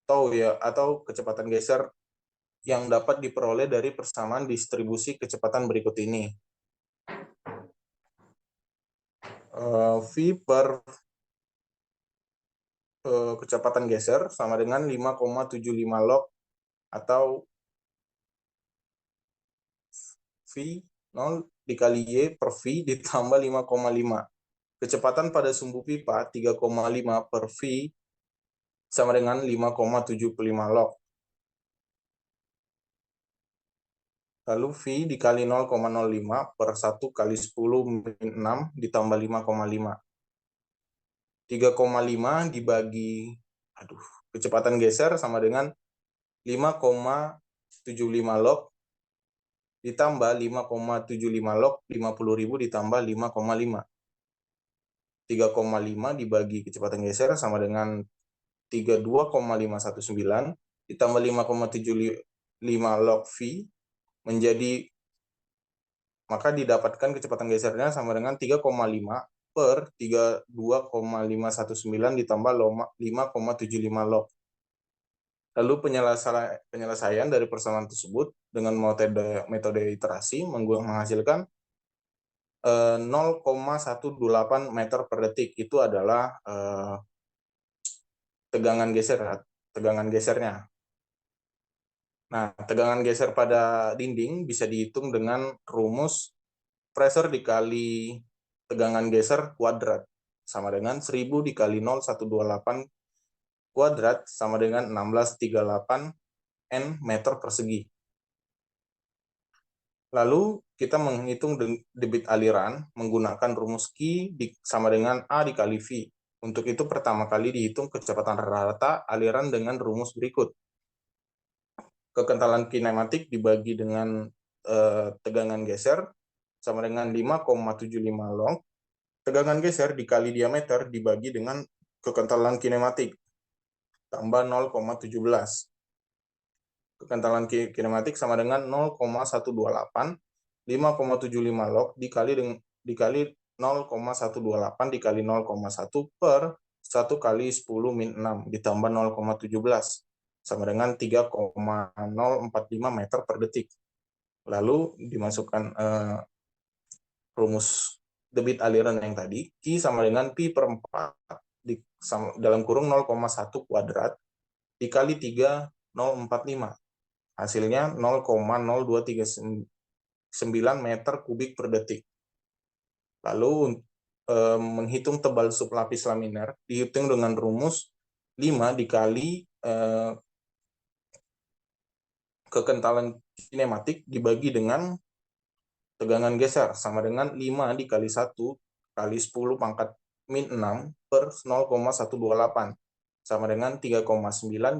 atau kecepatan geser yang dapat diperoleh dari persamaan distribusi kecepatan berikut ini. V per kecepatan geser sama dengan 5,75 log atau V 0 dikali Y per V ditambah 5,5. Kecepatan pada sumbu pipa 3,5 per V sama dengan 5,75 log. Lalu V dikali 0,05 per 1 kali 10 min 6 ditambah 5,5. 3,5 dibagi, kecepatan geser sama dengan 5,75 log ditambah 5,75 log 50.000 ditambah 5,5. 3,5 dibagi kecepatan geser sama dengan 32,519 ditambah 5,75 log V menjadi, maka didapatkan kecepatan gesernya sama dengan 3,5 per 32,519 ditambah 5,75 log. Lalu penyelesaian dari persamaan tersebut dengan metode iterasi menghasilkan 0,128 meter per detik. Itu adalah tegangan gesernya. Nah, tegangan geser pada dinding bisa dihitung dengan rumus pressure dikali tegangan geser kuadrat sama dengan 1000 dikali 0,128 kuadrat sama dengan 1638 N meter persegi. Lalu kita menghitung debit aliran menggunakan rumus Q sama dengan A dikali V. Untuk itu pertama kali dihitung kecepatan rata aliran dengan rumus berikut. Kekentalan kinematik dibagi dengan tegangan geser sama dengan 5,75 log. Tegangan geser dikali diameter dibagi dengan kekentalan kinematik tambah 0,17. Kekentalan kinematik sama dengan 0,128 5,75 log dikali 0,128 dikali 0,1 per 1 kali 10 min 6 ditambah 0,17 sama dengan 3,045 meter per detik. Lalu dimasukkan rumus debit aliran yang tadi, Q sama dengan Pi per 4 dalam kurung 0,1 kuadrat dikali 3,045. Hasilnya 0,0239 meter kubik per detik. Lalu menghitung tebal sublapis laminer dihitung dengan rumus 5 dikali kekentalan kinematik dibagi dengan tegangan geser sama dengan 5 dikali 1 kali 10 pangkat min 6 per 0,128 sama dengan 3,9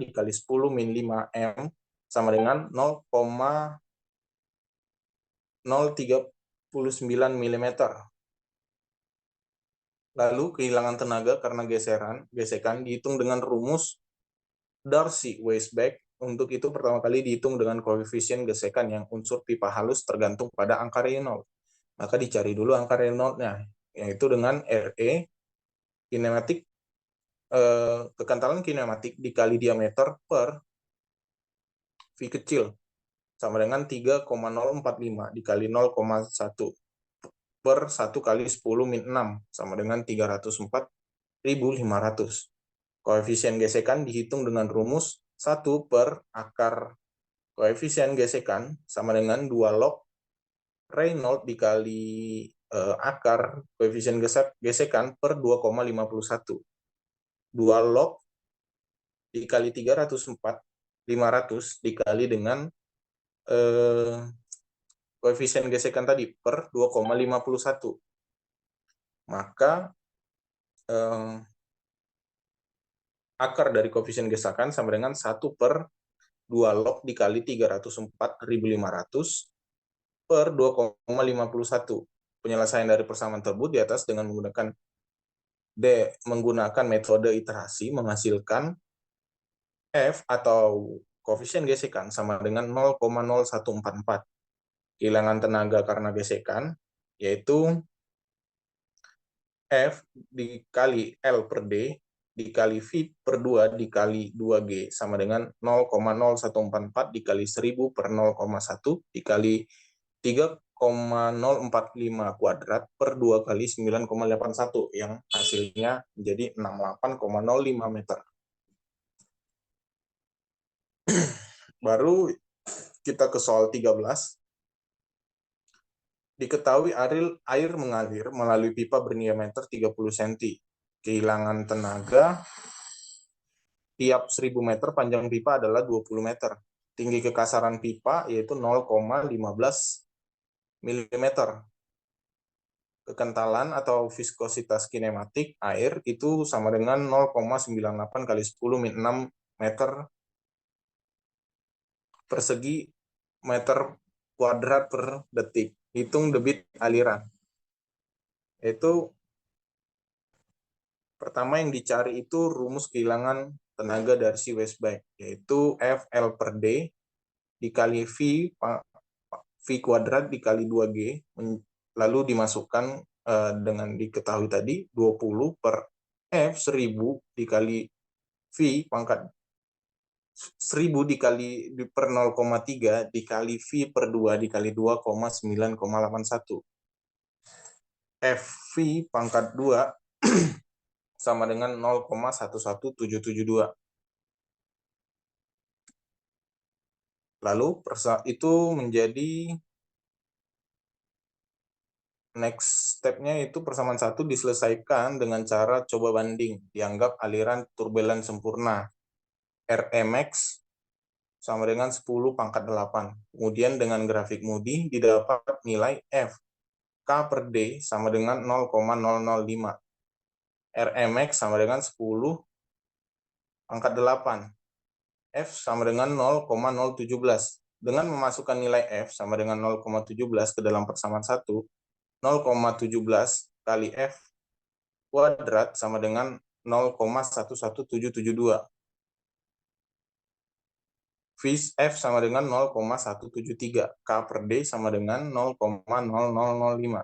dikali 10 min 5 M sama dengan 0,039 mm. Lalu kehilangan tenaga karena gesekan dihitung dengan rumus Darcy-Weisbach. Untuk itu pertama kali dihitung dengan koefisien gesekan yang unsur pipa halus tergantung pada angka Reynolds. Maka dicari dulu angka Reynolds-nya, yaitu dengan RE kinematik, kekentalan kinematik dikali diameter per V kecil sama dengan 3,045 dikali 0,1 per 1 kali 10 min 6 sama dengan 304.500. Koefisien gesekan dihitung dengan rumus 1 per akar koefisien gesekan sama dengan 2 log Reynolds dikali akar koefisien gesekan per 2,51. 2 log dikali 304.500 dikali dengan koefisien gesekan tadi per 2,51. Maka akar dari koefisien gesekan sama dengan 1 per 2 log dikali 304.500 per 2,51. Penyelesaian dari persamaan tersebut di atas dengan menggunakan metode iterasi menghasilkan F atau koefisien gesekan sama dengan 0,0144. Kehilangan tenaga karena gesekan yaitu F dikali L per D dikali V per 2 dikali 2G sama dengan 0,0144 dikali 1000 per 0,1 dikali 3,045 kuadrat per 2 kali 9,81 yang hasilnya menjadi 68,05 meter. Baru kita ke soal 13. Diketahui air mengalir melalui pipa berdiameter 30 cm. Kehilangan tenaga tiap 1000 meter panjang pipa adalah 20 meter. tinggi kekasaran pipa yaitu 0,15 mm. Kekentalan atau viskositas kinematik air itu sama dengan 0,98 kali 10 min 6 meter persegi meter kuadrat per detik. Hitung debit aliran. Itu pertama yang dicari itu rumus kehilangan tenaga dari si wasteback, yaitu FL per D dikali V kuadrat dikali 2G, lalu dimasukkan dengan diketahui tadi 20 per F 1000 dikali V pangkat 1000 dikali per 0,3 dikali V per 2 dikali 2,9,81. FV pangkat 2 sama dengan 0,11772. Lalu itu menjadi next step-nya itu persamaan 1 diselesaikan dengan cara coba banding. Dianggap aliran turbulen sempurna. Rmx sama dengan 10 pangkat 8. Kemudian dengan grafik Moody didapat nilai F. K per D sama dengan 0,005. Rmx sama dengan 10 pangkat 8. F sama dengan 0,017. Dengan memasukkan nilai F sama dengan 0,17 ke dalam persamaan 1, 0,17 kali F kuadrat sama dengan 0,11772. F sama dengan 0,173. K per D sama dengan 0,0005.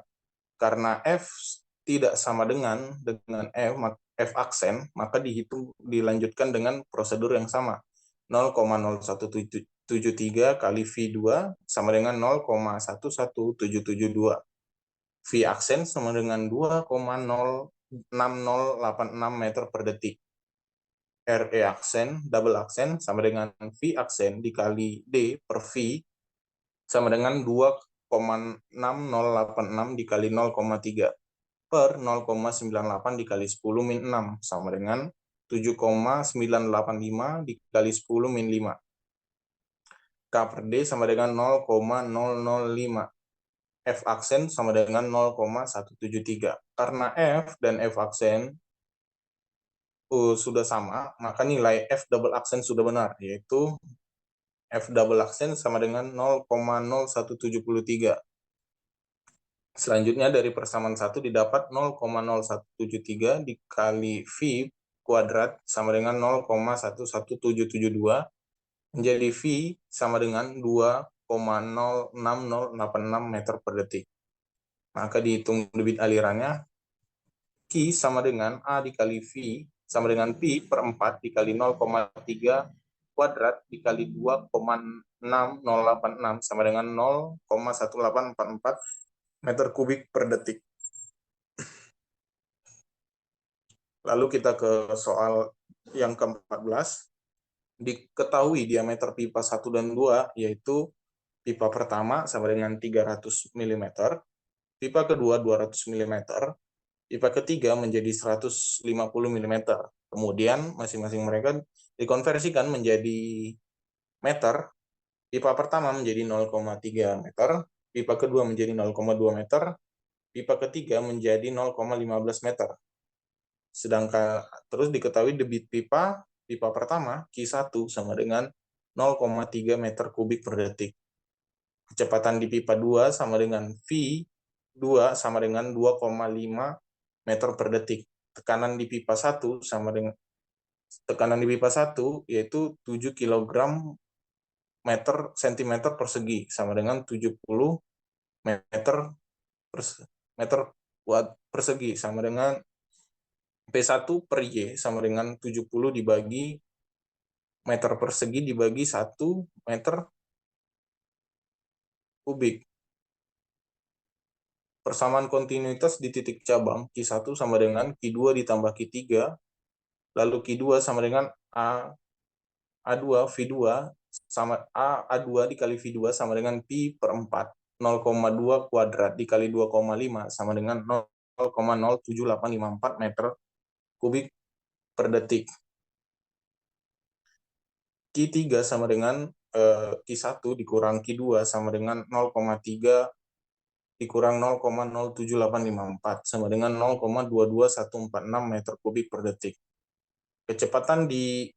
Karena F tidak sama dengan F aksen, maka dilanjutkan dengan prosedur yang sama. 0,0173 kali V2 sama dengan 0,11772. V aksen sama dengan 2,06086 meter per detik. RE aksen, double aksen, sama dengan V aksen dikali D per V, sama dengan 2,6086 dikali 0,3 per 0,98 dikali 10 min 6, sama dengan 7,985 dikali 10 min 5. K per D sama dengan 0,005. F aksen sama dengan 0,173. Karena F dan F aksen sudah sama, maka nilai F double aksen sudah benar, yaitu F double aksen sama dengan 0,0173. Selanjutnya dari persamaan 1 didapat 0,0173 dikali V kuadrat sama dengan 0,11772 menjadi V sama dengan 2,06086 meter per detik. Maka dihitung debit alirannya, Q sama dengan A dikali V sama dengan Pi per 4 dikali 0,3 kuadrat dikali 2,6086 sama dengan 0,1844 meter kubik per detik. Lalu kita ke soal yang ke-14. Diketahui diameter pipa 1 dan 2, yaitu pipa pertama sama dengan 300 mm, pipa kedua 200 mm, pipa ketiga menjadi 150 mm. Kemudian masing-masing mereka dikonversikan menjadi meter. Pipa pertama menjadi 0,3 meter, pipa kedua menjadi 0,2 meter, pipa ketiga menjadi 0,15 meter. Sedangkan terus diketahui debit pipa pertama Q1 sama dengan 0,3 meter kubik per detik. Kecepatan di pipa 2 sama dengan V2 sama dengan 2,5 meter per detik. Tekanan di pipa 1 sama dengan yaitu 7 kg cm persegi sama dengan 70 meter persegi sama dengan P1 per Y sama dengan 70 dibagi meter persegi dibagi 1 meter kubik. Persamaan kontinuitas di titik cabang Q1 sama dengan Q2 ditambah Q3, lalu Q2 sama dengan A2 V2 sama A2 dikali V2 sama dengan Pi per 4, 0,2 kuadrat dikali 2,5 sama dengan 0,07854 meter kubik per detik. Q3 sama dengan Q1 dikurang Q2 sama dengan 0,3 dikurang 0,07854 sama dengan 0,22146 meter kubik per detik. Kecepatan di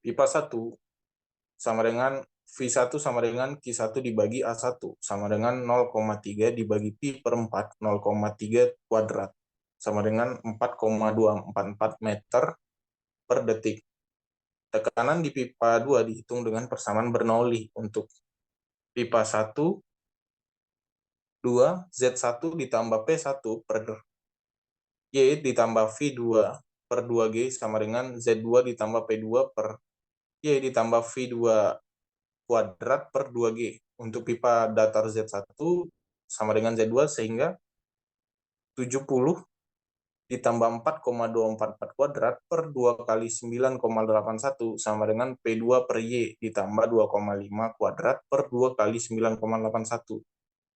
pipa 1 sama dengan V1 sama dengan Q1 dibagi A1 sama dengan 0,3 dibagi Pi per 4, 0,3 kuadrat sama dengan 4,244 meter per detik. Tekanan di pipa 2 dihitung dengan persamaan Bernoulli. Untuk pipa 1, 2, Z1 ditambah P1 per Y ditambah V2 per 2G sama dengan Z2 ditambah P2 per Y ditambah V2 kuadrat per 2G. Untuk pipa datar Z1 sama dengan Z2 sehingga 70 ditambah 4,244 kuadrat per 2 kali 9,81 sama dengan P2 per Y ditambah 2,5 kuadrat per 2 kali 9,81.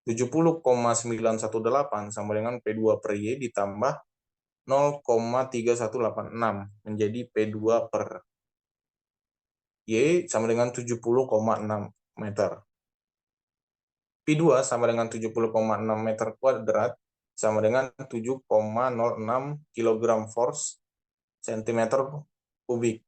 70,918 sama dengan P2 per Y ditambah 0,3186 menjadi P2 per Y sama dengan 70,6 meter. P2 sama dengan 70,6 meter kuadrat sama dengan 7,06 kg force cm kubik.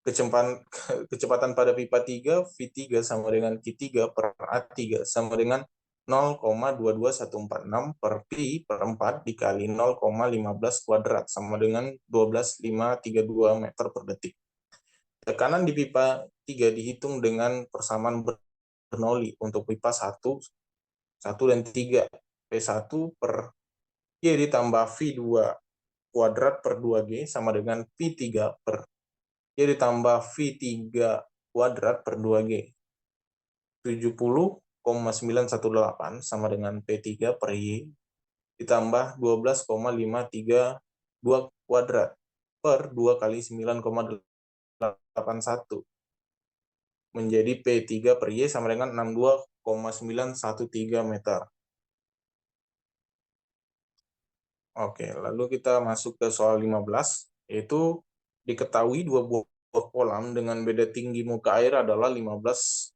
Kecepatan pada pipa 3, V3 sama dengan Q3 per A3 sama dengan 0,22146 per Pi per 4 dikali 0,15 kuadrat sama dengan 12,532 meter per detik. Tekanan di pipa 3 dihitung dengan persamaan Bernoulli. Untuk pipa 1 dan 3, P1 per Y ditambah V2 kuadrat per 2G sama dengan P3 per Y ditambah V3 kuadrat per 2G. 70,918 sama dengan P3 per Y ditambah 12,532 kuadrat per 2 kali 9,81 menjadi P3 per Y sama dengan 62,913 meter. Oke, lalu kita masuk ke soal 15, yaitu diketahui dua buah kolam dengan beda tinggi muka air adalah 15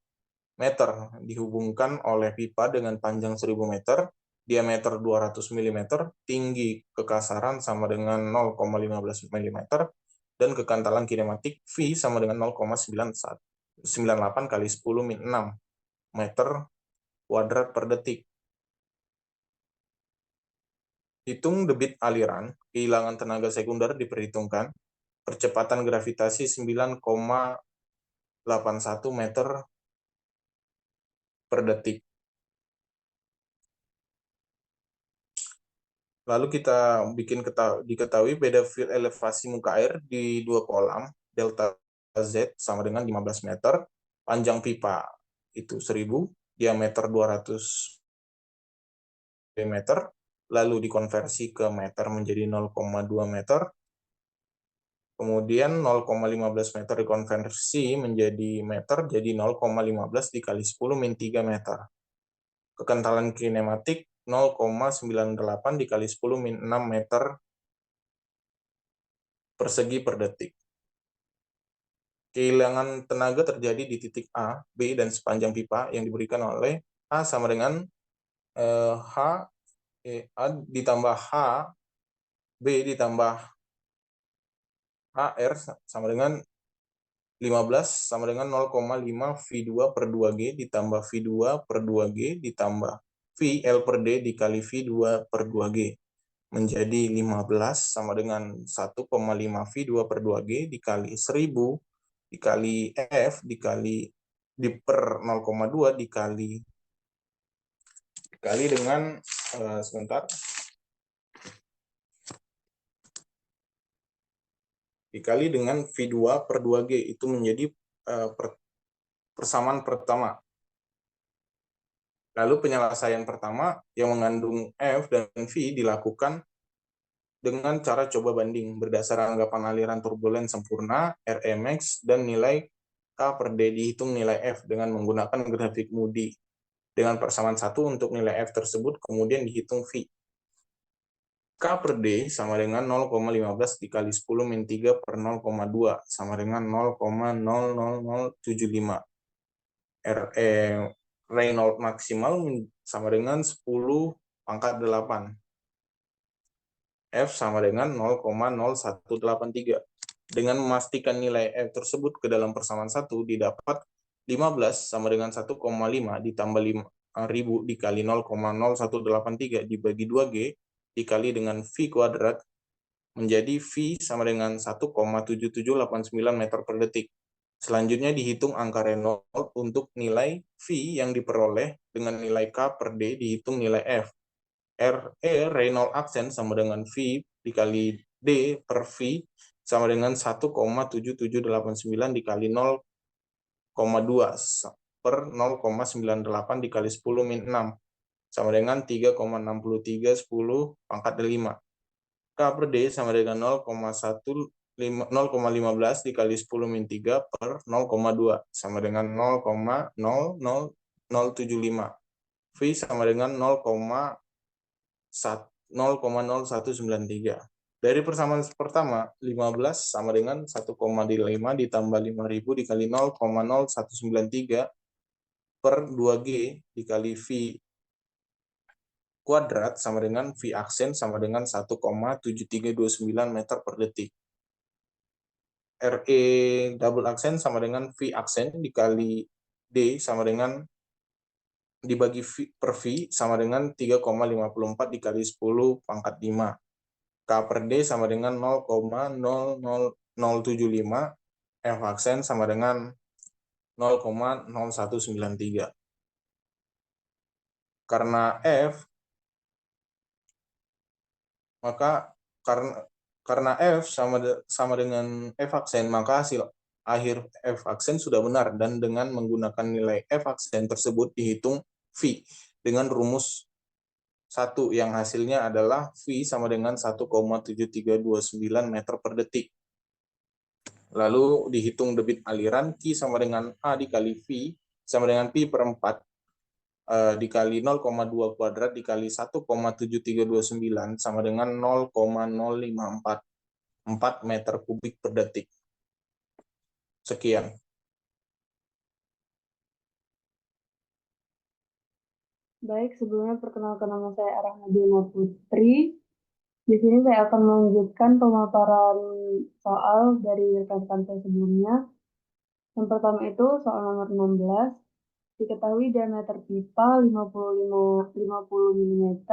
meter dihubungkan oleh pipa dengan panjang 1000 meter, diameter 200 mm, tinggi kekasaran sama dengan 0,15 mm, dan kekantalan kinematik V sama dengan 0,98 kali 10 min 6 meter kuadrat per detik. Hitung debit aliran, kehilangan tenaga sekunder diperhitungkan, percepatan gravitasi 9,81 meter per detik. Lalu kita diketahui beda elevasi muka air di dua kolam, delta Z sama dengan 15 meter, panjang pipa itu 1000, diameter 200 meter, lalu dikonversi ke meter menjadi 0,2 meter, kemudian 0,15 meter dikonversi menjadi meter, jadi 0,15 dikali 10 min 3 meter. Kekentalan kinematik 0,98 dikali 10 min 6 meter persegi per detik. Kehilangan tenaga terjadi di titik A, B, dan sepanjang pipa yang diberikan oleh A sama dengan A ditambah H, B ditambah HR sama dengan 15 sama dengan 0,5 V2 per 2G ditambah V2 per 2G ditambah V L per D dikali V2 per 2G menjadi 15 sama dengan 1,5 V2 per 2G dikali 1000 dikali F dikali di per 0,2 dikali dengan dikali dengan V2 per 2G itu menjadi persamaan pertama. Lalu penyelesaian pertama yang mengandung F dan V dilakukan dengan cara coba banding berdasar anggapan aliran turbulen sempurna, Rmx, dan nilai K per D. Dihitung nilai F dengan menggunakan grafik Moody dengan persamaan 1 untuk nilai F tersebut, kemudian dihitung V. K per D sama dengan 0,15 dikali 10 min 3 per 0,2 sama dengan 0,00075. RE Reynolds maksimal sama dengan 10 pangkat 8. F sama dengan 0,0183. Dengan memastikan nilai F tersebut ke dalam persamaan 1, didapat 15 sama dengan 1,5 ditambah 5.000 dikali 0,0183 dibagi 2G dikali dengan V kuadrat menjadi V sama dengan 1,7789 meter per detik. Selanjutnya dihitung angka Reynolds untuk nilai V yang diperoleh dengan nilai K per D dihitung nilai F. RE Reynolds aksen sama dengan V dikali D per V sama dengan 1,7789 dikali 0,2 per 0,98 dikali 10 min 6 sama dengan 3,6310 pangkat 5. K per D sama dengan 0,15 dikali 10 min 3 per 0,2 sama dengan 0,00075. V sama dengan 0,0193. Dari persamaan pertama, 15 sama dengan 1,5 ditambah 5.000 dikali 0,0193 per 2G dikali V kuadrat sama dengan V aksen sama dengan 1,7329 meter per detik. RE double aksen sama dengan V aksen dikali D sama dengan dibagi V per V sama dengan 3,54 dikali 10 pangkat 5. K per D sama dengan 0,00075. F aksen sama dengan 0,0193. Karena F, maka karena F sama dengan F aksen, maka hasil akhir F aksen sudah benar, dan dengan menggunakan nilai F aksen tersebut dihitung V dengan rumus 1 yang hasilnya adalah V sama dengan 1,7329 meter per detik. Lalu dihitung debit aliran Q sama dengan A dikali V sama dengan Pi per 4 dikali 0,2 kuadrat dikali 1,7329 sama dengan 0,0544 meter kubik per detik. Sekian. Baik, sebelumnya perkenalkan nama saya Rahmadiana Putri. Di sini saya akan melanjutkan pemaparan soal dari rekan-rekan saya sebelumnya. Yang pertama itu soal nomor 16. Diketahui diameter pipa 50 mm,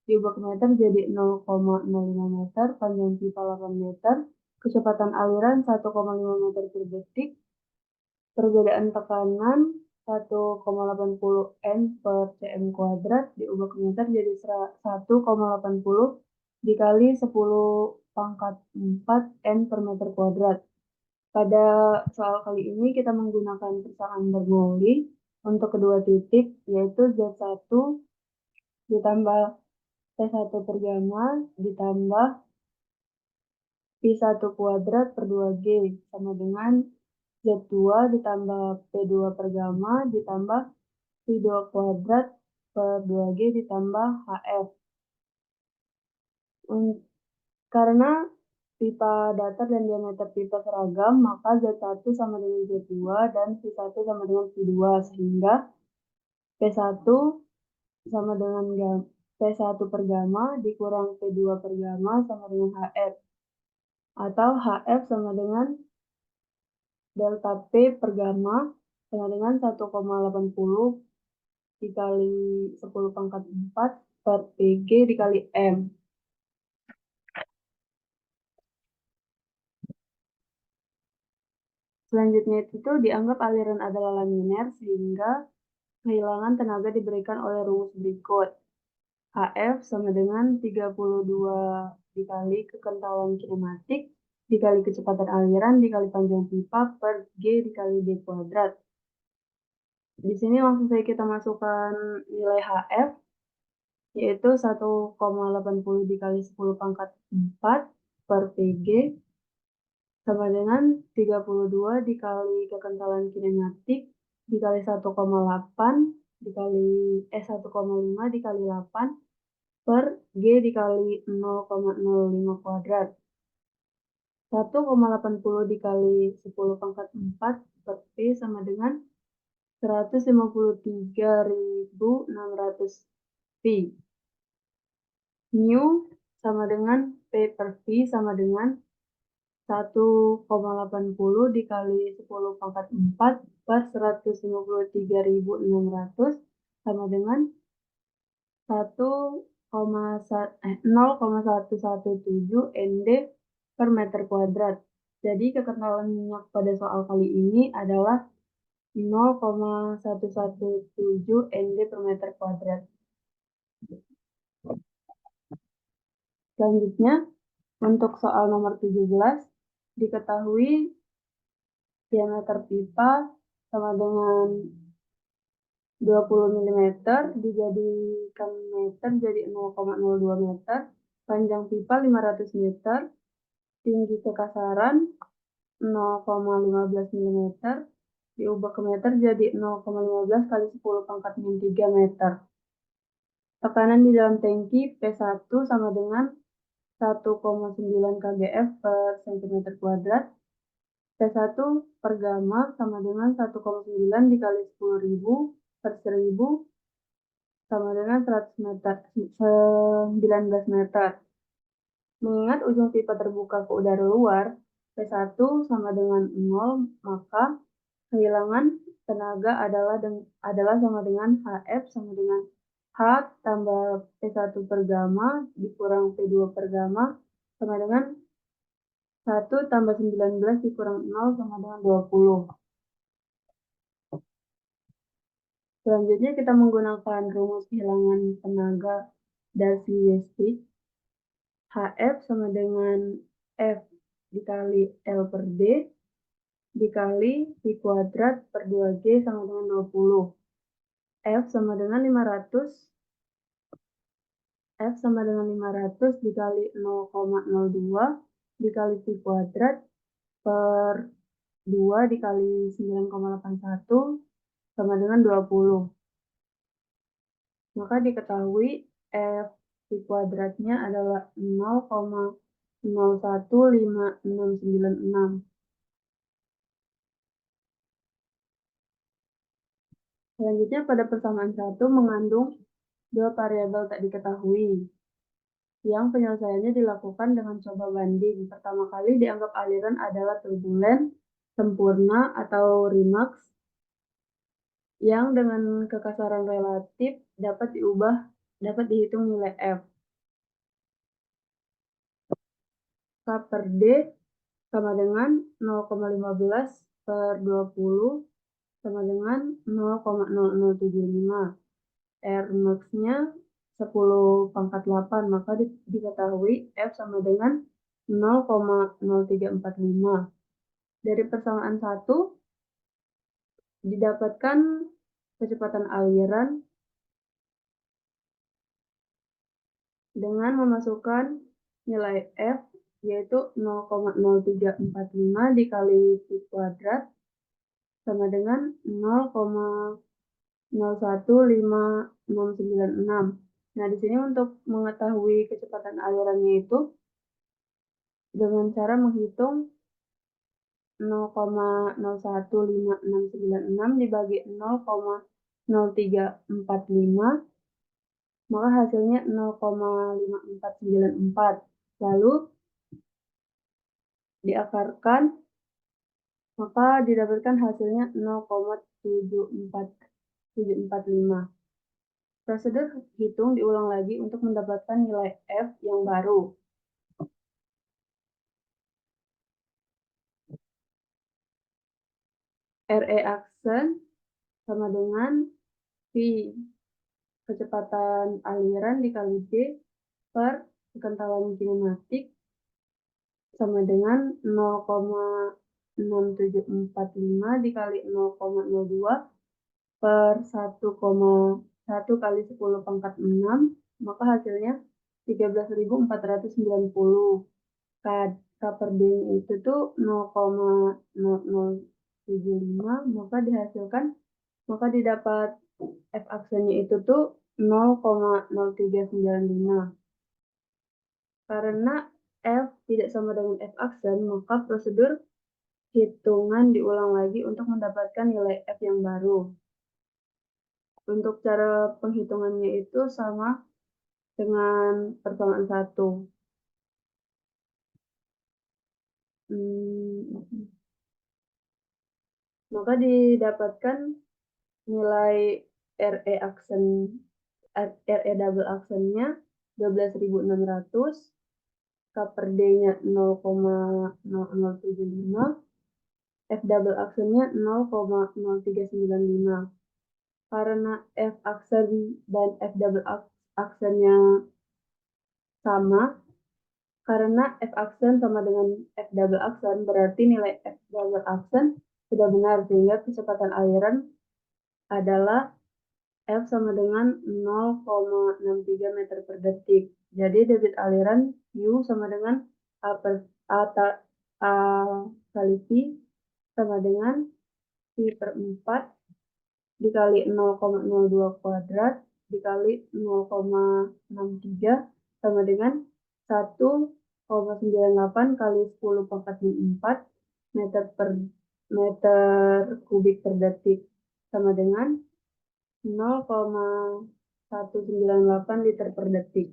diubah ke meter jadi 0,05 meter, panjang pipa 8 meter, kecepatan aliran 1,5 meter per detik, perbedaan tekanan 1,80 N per cm kuadrat diubah ke meter jadi 1,80 dikali 10 pangkat 4 N per meter kuadrat. Pada soal kali ini kita menggunakan persamaan Bernoulli untuk kedua titik, yaitu Z1 ditambah T1 per gamma ditambah Pi1 kuadrat per 2G sama dengan Z2 ditambah P2 per gamma ditambah Pi2 kuadrat per 2G ditambah HF. Karena pipa datar dan diameter pipa seragam, maka Z1 sama dengan Z2 dan P1 sama dengan P2, sehingga P1 sama dengan P1 per gamma dikurang P2 per gamma sama dengan HF. Atau HF sama dengan delta P per gamma sama dengan 1,80 dikali 10 pangkat 4 per PG dikali M. Selanjutnya itu dianggap aliran adalah laminar sehingga kehilangan tenaga diberikan oleh rumus berikut. HF sama dengan 32 dikali kekentalan kinematik dikali kecepatan aliran dikali panjang pipa per G dikali D kuadrat. Di sini langsung saja kita masukkan nilai HF, yaitu 1,80 dikali 10 pangkat 4 per PG sama dengan 32 dikali kekentalan kinematik dikali 1,8 dikali 1,5 dikali 8 per G dikali 0,05 kuadrat. 1,80 dikali 10 pangkat 4 per P sama dengan 153.600 V. Mu sama dengan P per V sama dengan 1,80 dikali 10 pangkat 4 per 153.600 sama dengan 0,117 Nd per meter kuadrat. Jadi kekentalan minyak pada soal kali ini adalah 0,117 Nd per meter kuadrat. Selanjutnya, untuk soal nomor 17, diketahui diameter pipa sama dengan 20 mm dijadikan meter jadi 0,02 meter, panjang pipa 500 meter, tinggi kekasaran 0,15 mm, diubah ke meter jadi 0,15 kali 10 pangkat min 3 meter. Tekanan di dalam tangki P1 sama dengan 1,9 kgf per cm kuadrat. P1 per gamma sama dengan 1,9 dikali 10.000 per 1000 sama dengan 100 meter, 19 meter. Mengingat ujung pipa terbuka ke udara luar, P1 sama dengan 0, maka kehilangan tenaga adalah sama dengan HF sama dengan H tambah P1 per gamma dikurang P2 per gamma sama dengan 1 tambah 19 dikurang 0 sama dengan 20. Selanjutnya kita menggunakan rumus kehilangan tenaga Darcy-Weisbach. HF sama dengan F dikali L per D dikali V kuadrat per 2G sama dengan 20. F sama dengan 500 dikali 0,02 dikali V kuadrat per 2 dikali 9,81 sama dengan 20. Maka diketahui F V kuadratnya adalah 0,015696. Selanjutnya pada persamaan 1 mengandung dua variabel tak diketahui, yang penyelesaiannya dilakukan dengan coba banding. Pertama kali dianggap aliran adalah turbulen, sempurna, atau Remax, yang dengan kekasaran relatif dapat dihitung nilai F. K per D sama dengan 0,15 per 20 sama dengan 0,0075. R max-nya 10 pangkat 8, maka diketahui F sama dengan 0,0345. Dari persamaan 1 didapatkan kecepatan aliran dengan memasukkan nilai F yaitu 0,0345 dikali V kuadrat sama dengan 0,015696. Nah, di sini untuk mengetahui kecepatan alirannya itu dengan cara menghitung 0,015696 dibagi 0,0345, maka hasilnya 0,5494. Lalu diakarkan, maka didapatkan hasilnya 0,745. Prosedur hitung diulang lagi untuk mendapatkan nilai F yang baru. RE aksen sama dengan V kecepatan aliran dikali D per kekentalan kinematik sama dengan 0,6745 dikali 0,02 per 1,1 kali 10 pangkat 6, maka hasilnya 13.490. K per D itu tuh 0,0075, maka didapat F aksennya itu tuh 0,0395. Karena F tidak sama dengan F aksen, maka prosedur hitungan diulang lagi untuk mendapatkan nilai F yang baru. Untuk cara penghitungannya itu sama dengan persamaan 1. Maka didapatkan nilai RE aksen RE double aksennya 12.600, K per D-nya 0,0075, F double aksennya 0,0395. Karena F aksen dan F double aksennya sama, karena F aksen sama dengan F double aksen, berarti nilai F double aksen sudah benar, sehingga kecepatan aliran adalah F sama dengan 0,63 meter per detik. Jadi debit aliran U sama dengan A kali V sama dengan V per 4 dikali 0,02 kuadrat dikali 0,63 sama dengan 1,98 kali 10 pangkat 4 meter kubik per detik sama dengan 0,198 liter per detik.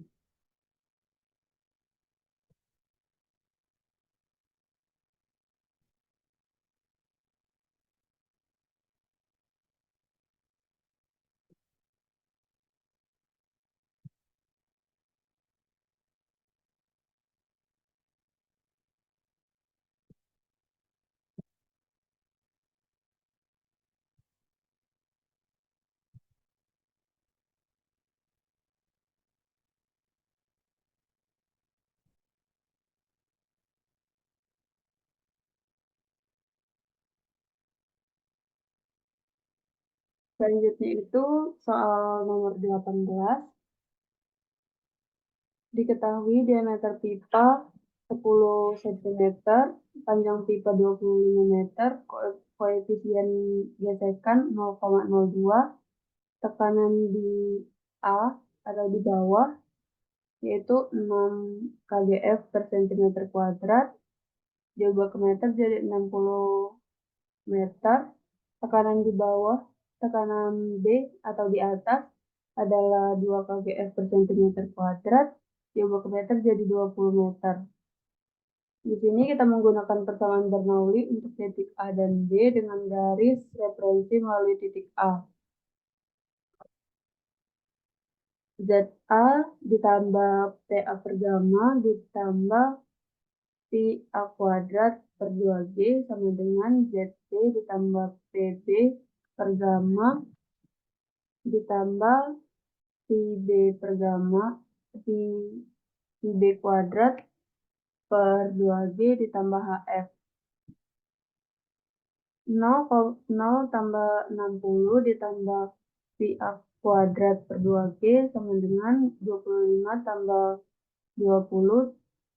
Selanjutnya itu soal nomor 18. Diketahui diameter pipa 10 cm, panjang pipa 25 meter, koefisien gesekan 0,02, tekanan di A atau di bawah yaitu 6 kgf per cm kuadrat, diubah ke meter jadi 60 meter. Tekanan di bawah, tekanan B atau di atas adalah 2 kgf per cm kuadrat, diubah ke meter jadi 20 meter. Di sini kita menggunakan persamaan Bernoulli untuk titik A dan B dengan garis referensi melalui titik A. ZA ditambah TA per gamma ditambah PA kuadrat per 2G sama dengan ZB ditambah PB per gamma ditambah PB per gamma PB kuadrat per 2G ditambah HF. 0 tambah 60 ditambah PA kuadrat per 2G sama dengan 25 tambah 20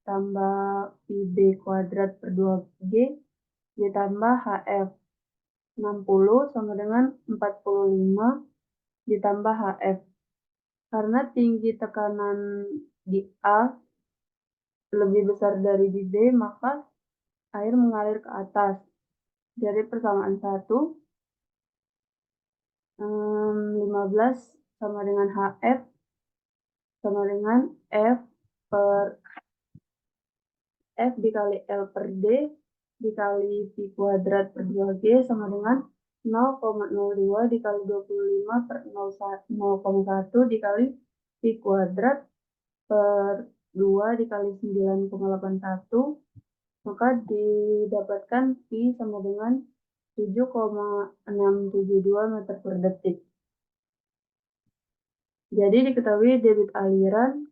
tambah PB kuadrat per 2G ditambah HF. 60 sama dengan 45 ditambah HF. Karena tinggi tekanan di A lebih besar dari di B, maka air mengalir ke atas. Jadi persamaan 1, 15 sama dengan HF sama dengan F dikali L per D dikali V kuadrat per 2G sama dengan 0,02 dikali 25 per 0,1 dikali V kuadrat per 2 dikali 9,81, maka didapatkan V sama dengan 7,672 meter per detik. Jadi diketahui debit aliran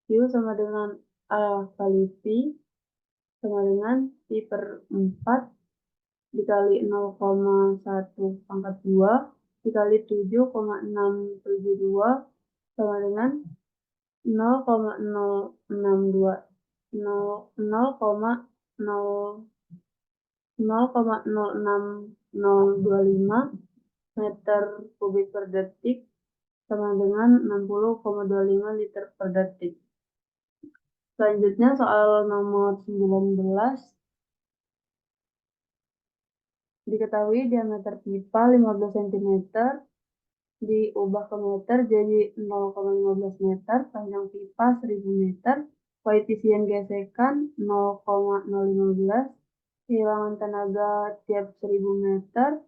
Q sama dengan A kali V sama dengan V per 4 dikali 0,1 pangkat 2 dikali 7,672 sama dengan 0,062 0,06025 meter kubik per detik sama dengan 60,25 liter per detik. Selanjutnya soal nomor 19. Diketahui diameter pipa 15 cm, diubah ke meter jadi 0,15 meter, panjang pipa 1000 meter, koefisien gesekan 0,015, kehilangan tenaga tiap 1000 meter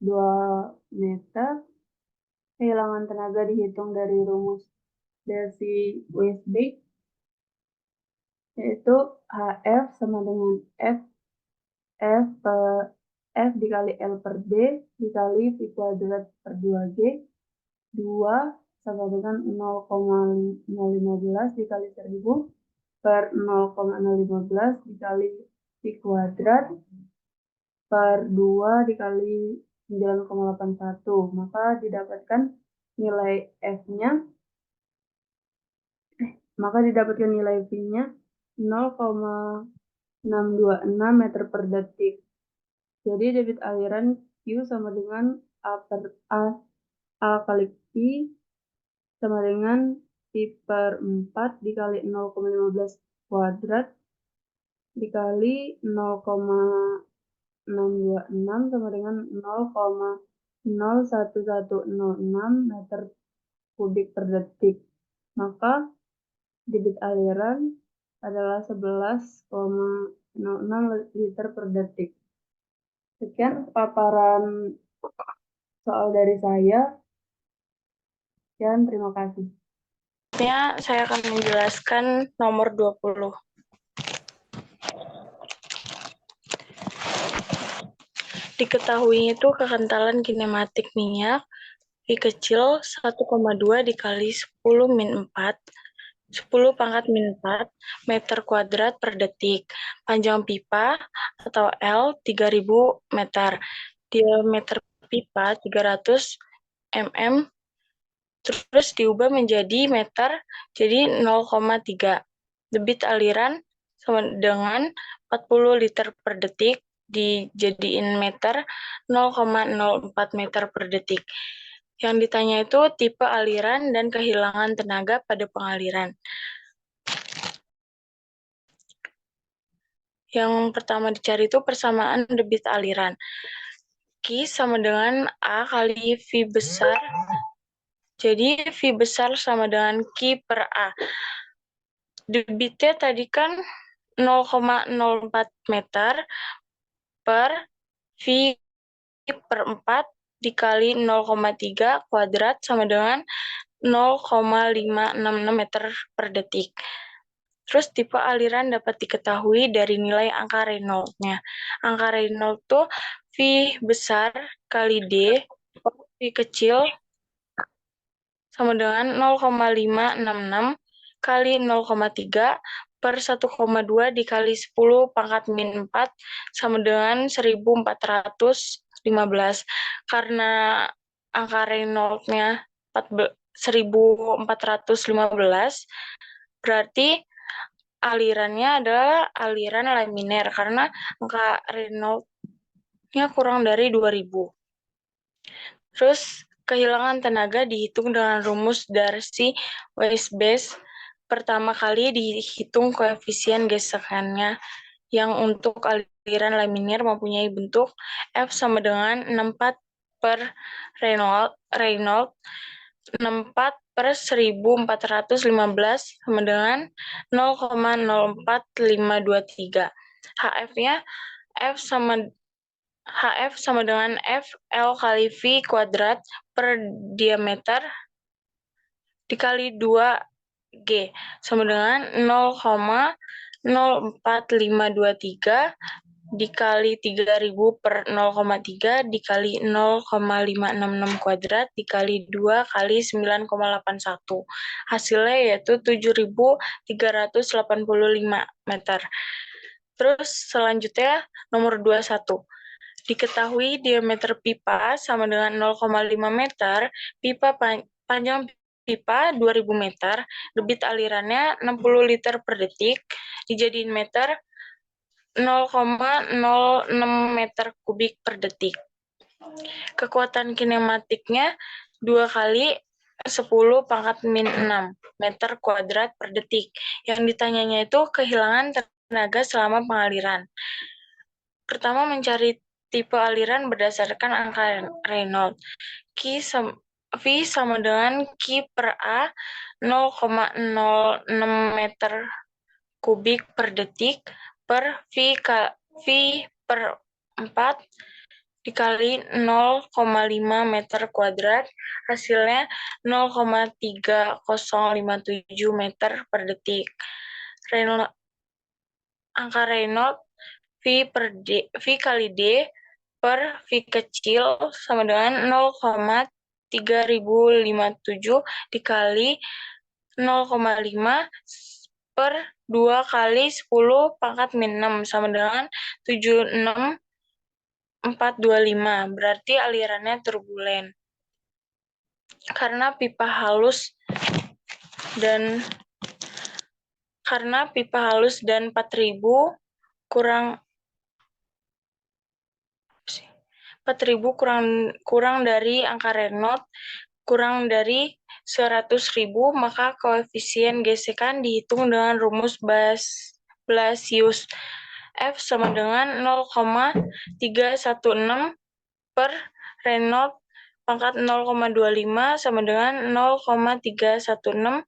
2 meter, kehilangan tenaga dihitung dari rumus Darcy Weisbach, yaitu HF sama dengan F dikali L per D dikali V kuadrat per 2G, 2 sama dengan 0,015 dikali 1000 per 0,015 dikali V kuadrat per 2 dikali 9,81. Maka didapatkan nilai F-nya, nilai V-nya 0,626 meter per detik. Jadi debit aliran Q sama dengan A kali P sama dengan P per 4 dikali 0,15 kuadrat dikali 0,626 sama dengan 0,01106 meter kubik per detik. Maka debit aliran adalah 11,06 liter per detik. Sekian paparan soal dari saya. Dan terima kasih. Saya akan menjelaskan nomor 20. Diketahui itu kekentalan kinematik minyak V kecil 1,2 dikali 10 min 4 10 pangkat min 4 meter kuadrat per detik. Panjang pipa atau L 3000 meter. Diameter pipa 300 mm. Terus diubah menjadi meter, jadi 0,3. Debit aliran sama dengan 40 liter per detik, dijadiin meter 0,04 meter per detik. Yang ditanya itu tipe aliran dan kehilangan tenaga pada pengaliran. Yang pertama dicari itu persamaan debit aliran. Q sama dengan A kali V besar. Jadi V besar sama dengan Q per A. Debitnya tadi kan 0,04 meter per V per 4 dikali 0,3 kuadrat sama dengan 0,566 meter per detik. Terus tipe aliran dapat diketahui dari nilai angka Reynolds-nya. Angka Reynolds itu V besar kali D per V kecil sama dengan 0,566 kali 0,3 per 1,2 dikali 10 pangkat min 4 sama dengan 1415. Karena angka Reynolds-nya 1415, berarti alirannya adalah aliran laminer karena angka Reynolds-nya kurang dari 2000. Terus kehilangan tenaga dihitung dengan rumus Darcy-Weisbach. Pertama kali dihitung koefisien gesekannya yang untuk aliran laminer mempunyai bentuk F sama dengan 64 per Reynolds 64 per 1415 sama dengan 0,04523. HF sama dengan F L kali V kuadrat per diameter dikali 2G sama dengan 0,04523 dikali 3000 per 0,3 dikali 0,566 kuadrat dikali 2 kali 9,81. Hasilnya yaitu 7.385 meter. Terus selanjutnya nomor 21. Diketahui diameter pipa sama dengan 0,5 meter, pipa panjang pipa 2000 meter, debit alirannya 60 liter per detik, dijadiin meter 0,06 meter kubik per detik. Kekuatan kinematiknya 2 kali 10 pangkat min 6 meter kuadrat per detik. Yang ditanyanya itu kehilangan tenaga selama pengaliran. Pertama mencari tipe aliran berdasarkan angka Reynolds. V sama dengan Q per A 0,06 meter kubik per detik per V per 4 dikali 0,5 meter kuadrat, hasilnya 0,3057 meter per detik. Angka Reynolds V kali D per V kecil sama dengan 0,3057 dikali 0,5 per 2 kali 10 pangkat min 6 sama dengan 76425. Berarti alirannya turbulen. Karena pipa halus dan 4.000 kurang dari angka Reynolds kurang dari 100.000, maka koefisien gesekan dihitung dengan rumus Blasius. F sama dengan 0,316 per Reynolds pangkat 0,25 sama dengan 0,316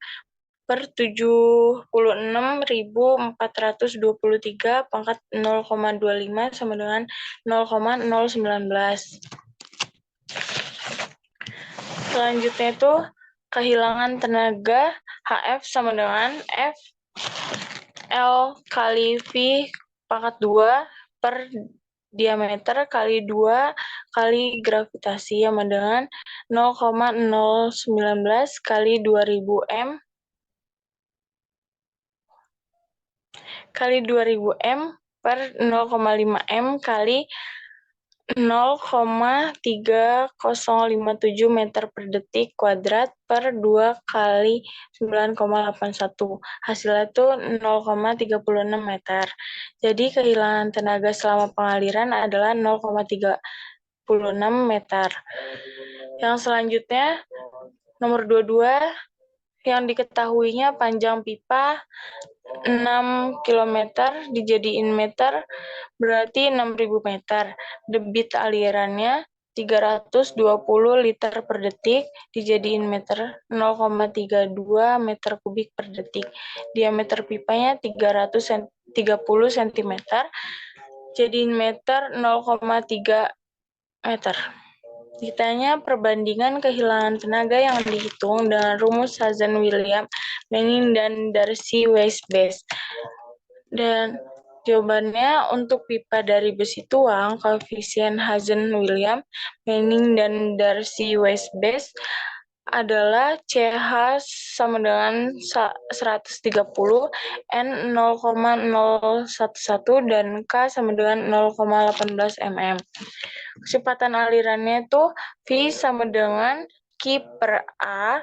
per 76.423 pangkat 0,25 sama dengan 0,019. Selanjutnya itu kehilangan tenaga HF sama dengan F L kali V pangkat 2 per diameter kali 2 kali gravitasi sama dengan 0,019 kali 2000 M kali 2000 M per 0,5 M kali 0,3057 meter per detik kuadrat per 2 kali 9,81. Hasilnya itu 0,36 meter. Jadi kehilangan tenaga selama pengaliran adalah 0,36 meter. Yang selanjutnya, nomor 22, yang diketahuinya panjang pipa 6 km dijadiin meter berarti 6.000 meter. Debit alirannya 320 liter per detik dijadiin meter 0,32 meter kubik per detik. Diameter pipanya 30 cm jadiin meter 0,3 meter. Ditanya perbandingan kehilangan tenaga yang dihitung dengan rumus Hazen-Williams, Manning, dan Darcy-Weisbach. Dan jawabannya untuk pipa dari besi tuang, koefisien Hazen-Williams, Manning, dan Darcy-Weisbach adalah CH sama dengan 130, N 0,011, dan K sama dengan 0,18 mm. Kecepatan alirannya itu V sama dengan Q per A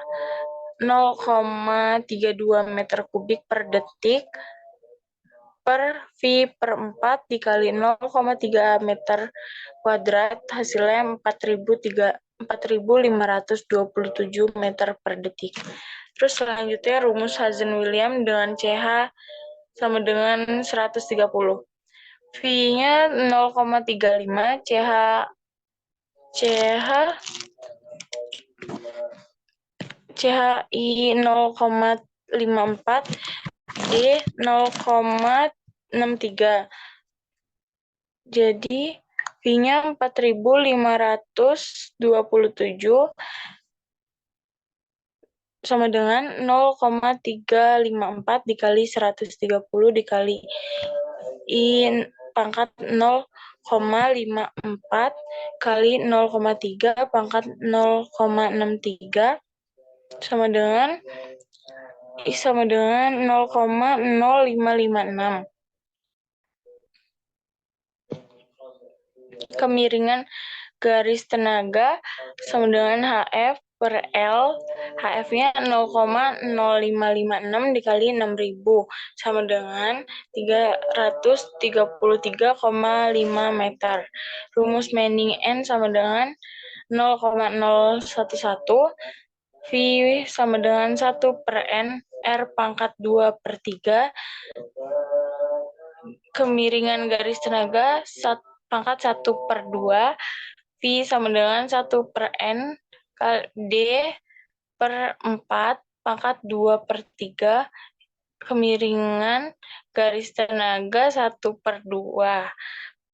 0,32 meter kubik per detik per V per 4 dikali 0,3 meter kuadrat, hasilnya 4.527 meter per detik. Terus selanjutnya rumus Hazen-Williams dengan CH sama dengan 130. V-nya 0,35, CHI 0,54, D 0,63. Jadi V-nya 4.527 sama dengan 0,354 dikali 130 dikali I pangkat 0,54 kali 0,3 pangkat 0,63 sama dengan 0,0556. Kemiringan garis tenaga sama dengan HF per L, HF-nya 0,0556 dikali 6.000 sama dengan 333,5 meter. Rumus Manning N sama dengan 0,011, V sama dengan 1 per N, R pangkat 2 per 3, kemiringan garis tenaga pangkat 1 per 2, V sama dengan 1 per N D per 4 pangkat 2/3 kemiringan garis tenaga 1/2.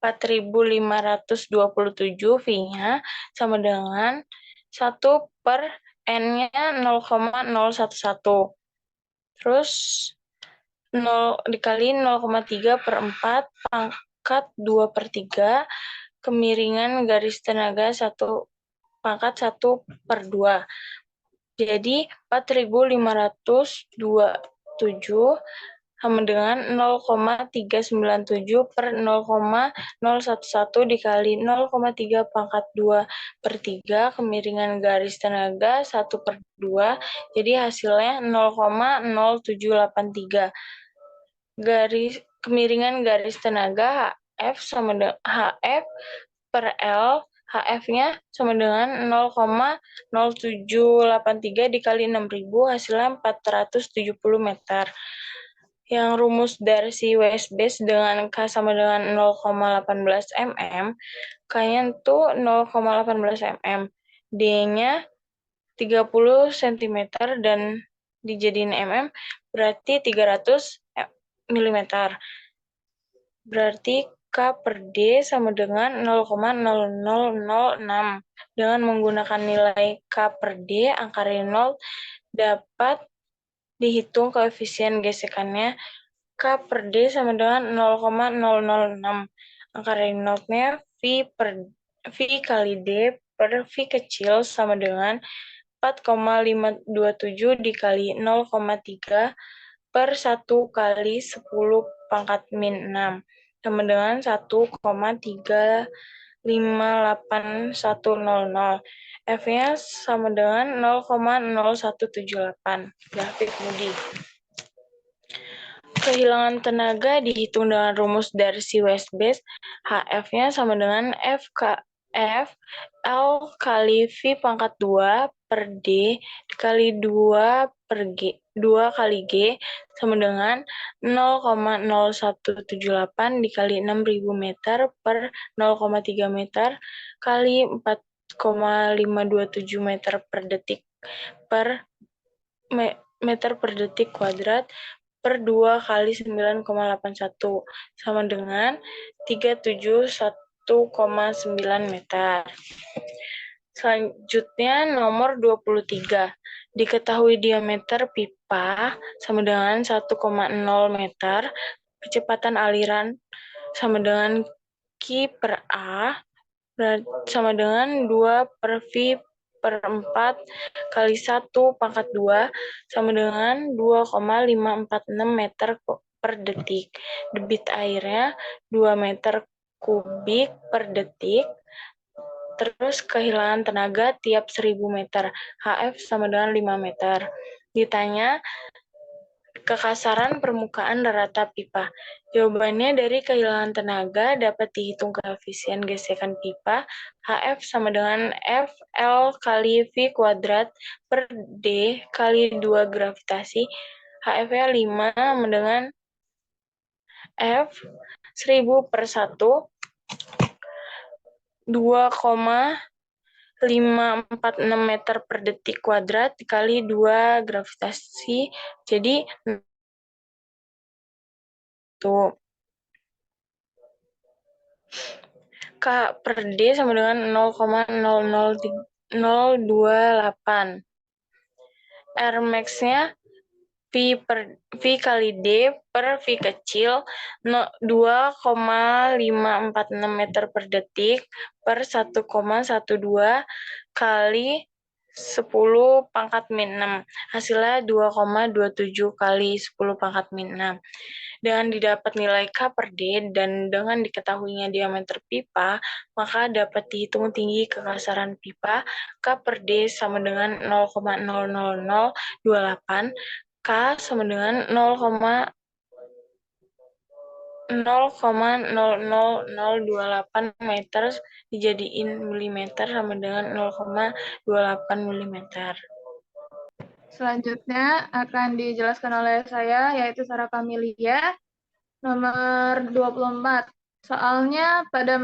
4.527 V-nya sama dengan 1 per N-nya 0,011. Terus 0 dikali 0,3/4 pangkat 2/3 kemiringan garis tenaga 1 pangkat 1/2. Jadi 4.527 sama dengan 0,397 per 0,011 dikali 0,3 pangkat 2/3 kemiringan garis tenaga 1/2. Jadi hasilnya 0,0783. Kemiringan garis tenaga HF sama dengan HF per L, HF-nya sama dengan 0,0783 dikali 6.000, hasilnya 470 meter. Yang rumus dari si West Base dengan K sama dengan 0,18 mm, K-nya itu 0,18 mm, D-nya 30 cm dan dijadiin mm, berarti 300 mm. Berarti K per D sama dengan 0,0006. Dengan menggunakan nilai K per D, angka Reynolds dapat dihitung koefisien gesekannya. K per D sama dengan 0,006. Angka Reynolds-nya V kali D per V kecil sama dengan 4,527 dikali 0,3 per 1 kali 10 pangkat min 6 sama dengan 1,35810. F-nya sama dengan 0,0178. Grafik Moody. Kehilangan tenaga dihitung dengan rumus dari si West Base. HF-nya sama dengan F L kali V pangkat 2 per D dikali 2 kali G sama dengan 0,0178 dikali 6.000 meter per 0,3 meter kali 4,527 meter per detik per meter per detik kuadrat per 2 kali 9,81 sama dengan 371,9 meter. Selanjutnya nomor 23. Diketahui diameter pipa sama dengan 1,0 meter, kecepatan aliran sama dengan Q per A sama dengan 2 per V per 4 kali 1 pangkat 2 sama dengan 2,546 meter per detik. Debit airnya 2 meter kubik per detik. Terus kehilangan tenaga tiap 1.000 meter. HF sama dengan 5 meter. Ditanya kekasaran permukaan rata pipa. Jawabannya dari kehilangan tenaga dapat dihitung koefisien gesekan pipa. HF sama dengan FL kali V kuadrat per D kali 2 gravitasi. HF-nya 5 sama dengan F 1.000 per 1 2,546 meter per detik kuadrat dikali 2 gravitasi. Jadi tuh K per D sama dengan 0,00028. R max-nya V kali D per V kecil 2,546 meter per detik per 1,12 kali 10 pangkat min 6. Hasilnya 2,27 kali 10 pangkat min 6. Dengan didapat nilai K per D dan dengan diketahuinya diameter pipa, maka dapat dihitung tinggi kekasaran pipa. K per D sama dengan 0,00028. K sama dengan 0,00028 meter dijadiin milimeter sama dengan 0,28 milimeter. Selanjutnya akan dijelaskan oleh saya, yaitu Sarah Kamilia, nomor 24. Soalnya pada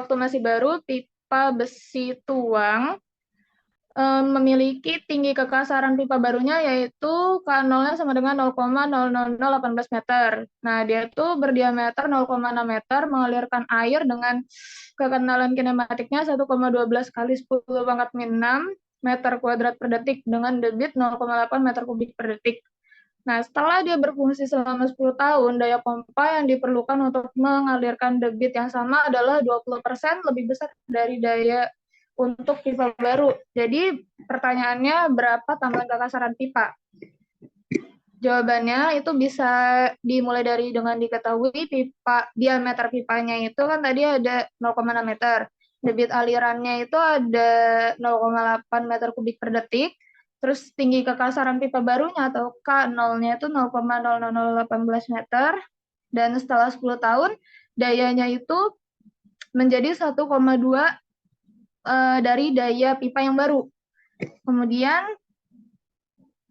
waktu masih baru, pipa besi tuang memiliki tinggi kekasaran pipa barunya yaitu K0-nya sama dengan 0,00018 meter. Nah, dia itu berdiameter 0,6 meter, mengalirkan air dengan kekendalan kinematiknya 1,12 kali 10 pangkat min 6 meter kuadrat per detik dengan debit 0,8 meter kubik per detik. Nah, setelah dia berfungsi selama 10 tahun, daya pompa yang diperlukan untuk mengalirkan debit yang sama adalah 20% lebih besar dari daya untuk pipa baru. Jadi pertanyaannya berapa tambahan kekasaran pipa? Jawabannya itu bisa dimulai dari dengan diketahui pipa diameter pipanya itu kan tadi ada 0,6 meter. Debit alirannya itu ada 0,8 meter kubik per detik. Terus tinggi kekasaran pipa barunya atau K0-nya itu 0,00018 meter. Dan setelah 10 tahun, dayanya itu menjadi 1,2 dari daya pipa yang baru. Kemudian,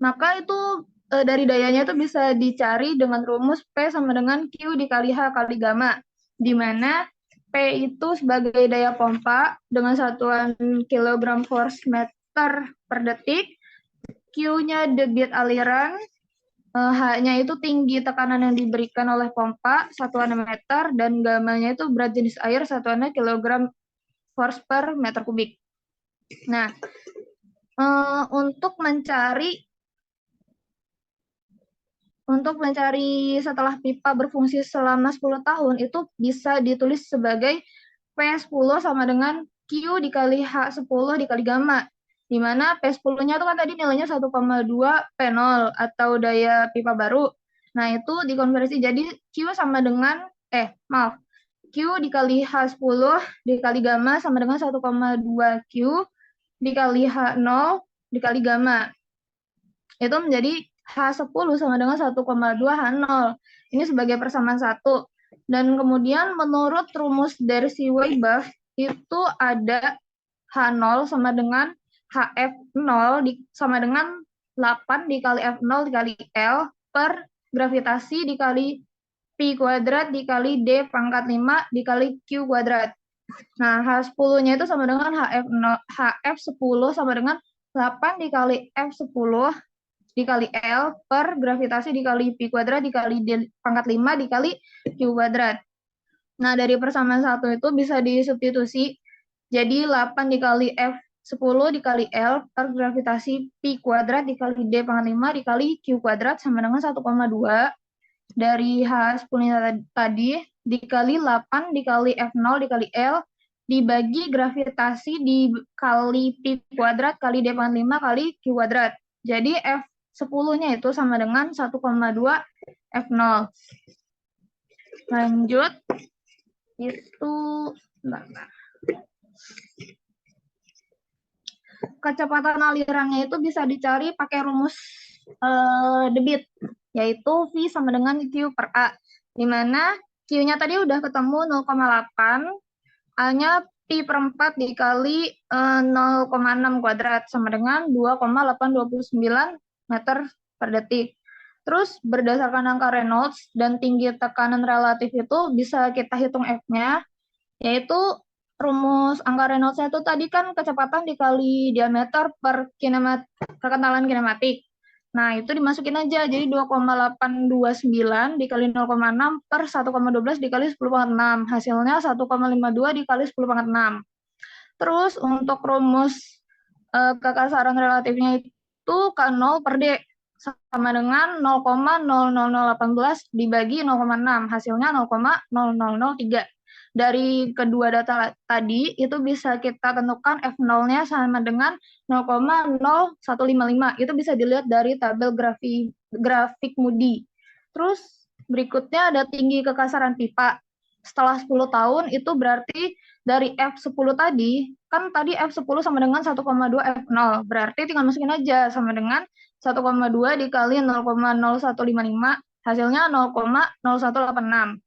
maka itu dari dayanya itu bisa dicari dengan rumus P sama dengan Q dikali H kali gamma, di mana P itu sebagai daya pompa dengan satuan kilogram force meter per detik, Q-nya debit aliran, H-nya itu tinggi tekanan yang diberikan oleh pompa, satuannya meter, dan gamma-nya itu berat jenis air, satuannya kilogram force per meter kubik. Nah, untuk mencari setelah pipa berfungsi selama 10 tahun itu bisa ditulis sebagai P10 sama dengan Q dikali H10 dikali gamma. Di mana P10-nya itu kan tadi nilainya 1,2 P0 atau daya pipa baru. Nah, itu dikonversi jadi Q sama dengan Q dikali H10 dikali gamma sama dengan 1,2 Q dikali H0 dikali gamma. Itu menjadi H10 sama dengan 1,2 H0. Ini sebagai persamaan satu. Dan kemudian menurut rumus Darcy-Weisbach itu ada H0 sama dengan HF0 sama dengan 8 dikali F0 dikali L per gravitasi dikali Pi kuadrat dikali D pangkat 5 dikali Q kuadrat. Nah, H10-nya itu sama dengan HF10 sama dengan 8 dikali F10 dikali L per gravitasi dikali Pi kuadrat dikali D pangkat 5 dikali Q kuadrat. Nah, dari persamaan satu itu bisa disubstitusi. Jadi 8 dikali F10 dikali L per gravitasi Pi kuadrat dikali D pangkat 5 dikali Q kuadrat sama dengan 1,2 dari H10 tadi dikali 8 dikali F0 dikali L dibagi gravitasi dikali Pi kuadrat kali D pangkat 5 kali Q kuadrat. Jadi F10-nya itu sama dengan 1,2 F0. Lanjut, itu kecepatan alirannya itu bisa dicari pakai rumus debit, yaitu V sama dengan Q per A, di mana Q-nya tadi udah ketemu 0,8, A-nya Pi per 4 dikali 0,6 kuadrat sama dengan 2,829 meter per detik. Terus berdasarkan angka Reynolds dan tinggi tekanan relatif itu bisa kita hitung F-nya, yaitu rumus angka Reynolds-nya itu tadi kan kecepatan dikali diameter per kekentalan kinematik. Nah, itu dimasukin aja. Jadi 2,829 dikali 0,6 per 1,12 dikali 10 pangkat 6. Hasilnya 1,52 dikali 10 pangkat 6. Terus untuk rumus kekasaran relatifnya itu K0 per D sama dengan 0,00018 dibagi 0,6. Hasilnya 0,0003. Dari kedua data tadi, itu bisa kita tentukan F0-nya sama dengan 0,0155. Itu bisa dilihat dari tabel grafik Moody. Terus berikutnya ada tinggi kekasaran pipa. Setelah 10 tahun, itu berarti dari F10 tadi, kan tadi F10 sama dengan 1,2 F0. Berarti tinggal masukin aja sama dengan 1,2 dikali 0,0155, hasilnya 0,0186.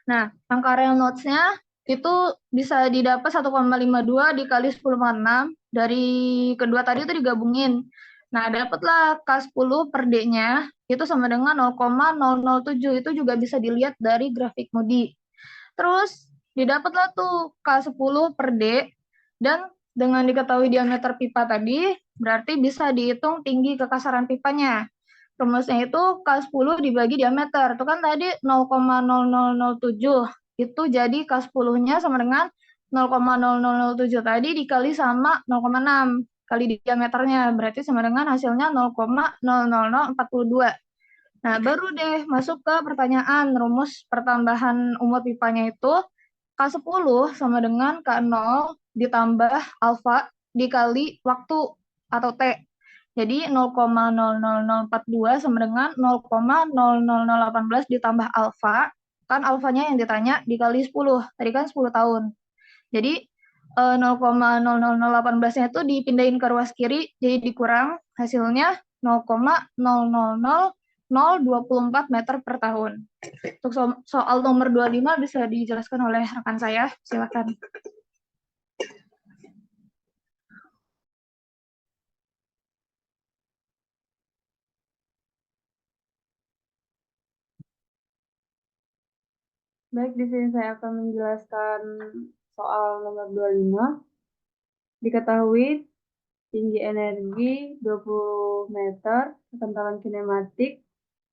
Nah, angka Reynolds-nya itu bisa didapat 1,52 dikali 10 pangkat 6. Dari kedua tadi itu digabungin. Nah, dapatlah K10 per D-nya itu sama dengan 0,007. Itu juga bisa dilihat dari grafik Moody. Terus didapatlah tuh K10 per D dan Dengan diketahui diameter pipa tadi, berarti bisa dihitung tinggi kekasaran pipanya. Rumusnya itu K10 dibagi diameter. Itu kan tadi 0,0007. Itu jadi K10-nya sama dengan 0,0007 tadi dikali sama 0,6 kali diameternya. Berarti sama dengan hasilnya 0,00042. Nah, baru deh masuk ke pertanyaan rumus pertambahan umur pipanya itu K10 sama dengan K0 ditambah alfa dikali waktu atau T. Jadi 0,00042 sama dengan 0,00018 ditambah alfa. Kan alfanya yang ditanya dikali 10. Tadi kan 10 tahun. Jadi 0,00018-nya itu dipindahin ke ruas kiri, jadi dikurang hasilnya 0,000024 meter per tahun. Untuk soal nomor 25 bisa dijelaskan oleh rekan saya, silakan. Baik, di sini saya akan menjelaskan soal nomor 25. Diketahui tinggi energi 20 meter, kekentalan kinematik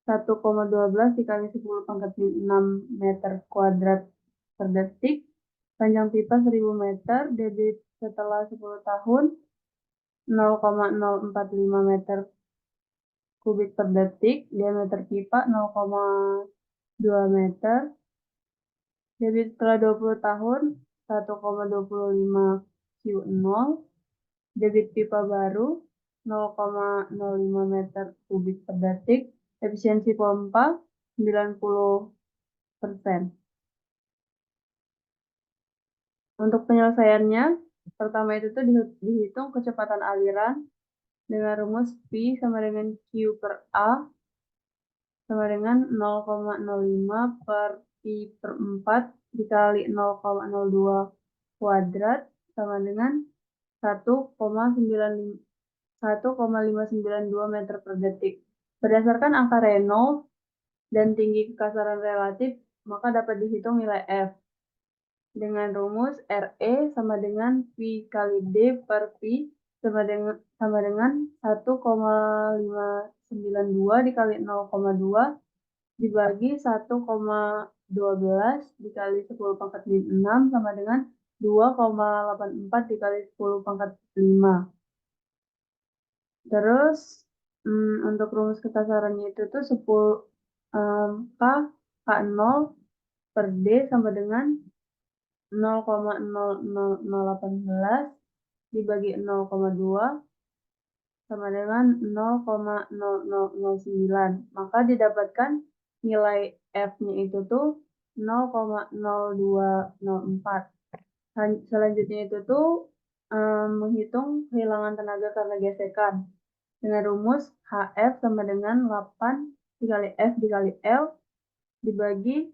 1,12 dikali 10 pangkat 6 meter kuadrat per detik, panjang pipa 1000 meter, debit setelah 10 tahun 0,045 meter kubik per detik, diameter pipa 0,2 meter, debit setelah 20 tahun 1,25 Q0, debit pipa baru 0,05 meter kubik per detik, efisiensi pompa 90%. Untuk penyelesaiannya, pertama itu tuh dihitung kecepatan aliran dengan rumus P sama dengan Q per A sama dengan 0,05 per Pi per 4 dikali 0,02 kuadrat sama dengan 1,592 meter per detik. Berdasarkan angka Reynolds dan tinggi kekasaran relatif, maka dapat dihitung nilai F. Dengan rumus RE sama dengan Pi kali D per Pi sama dengan 1,592 dikali 0,2 dibagi 1,12 dikali 10 pangkat 6 sama dengan 2,84 dikali 10 pangkat 5. Terus untuk rumus kekasarannya itu tuh 10 K0 per D sama dengan 0,00018 dibagi 0,2 sama dengan 0,0009. Maka didapatkan nilai F-nya itu tuh 0,0204. Selanjutnya itu tuh menghitung kehilangan tenaga karena gesekan. Dengan rumus HF sama dengan 8 dikali F dikali L dibagi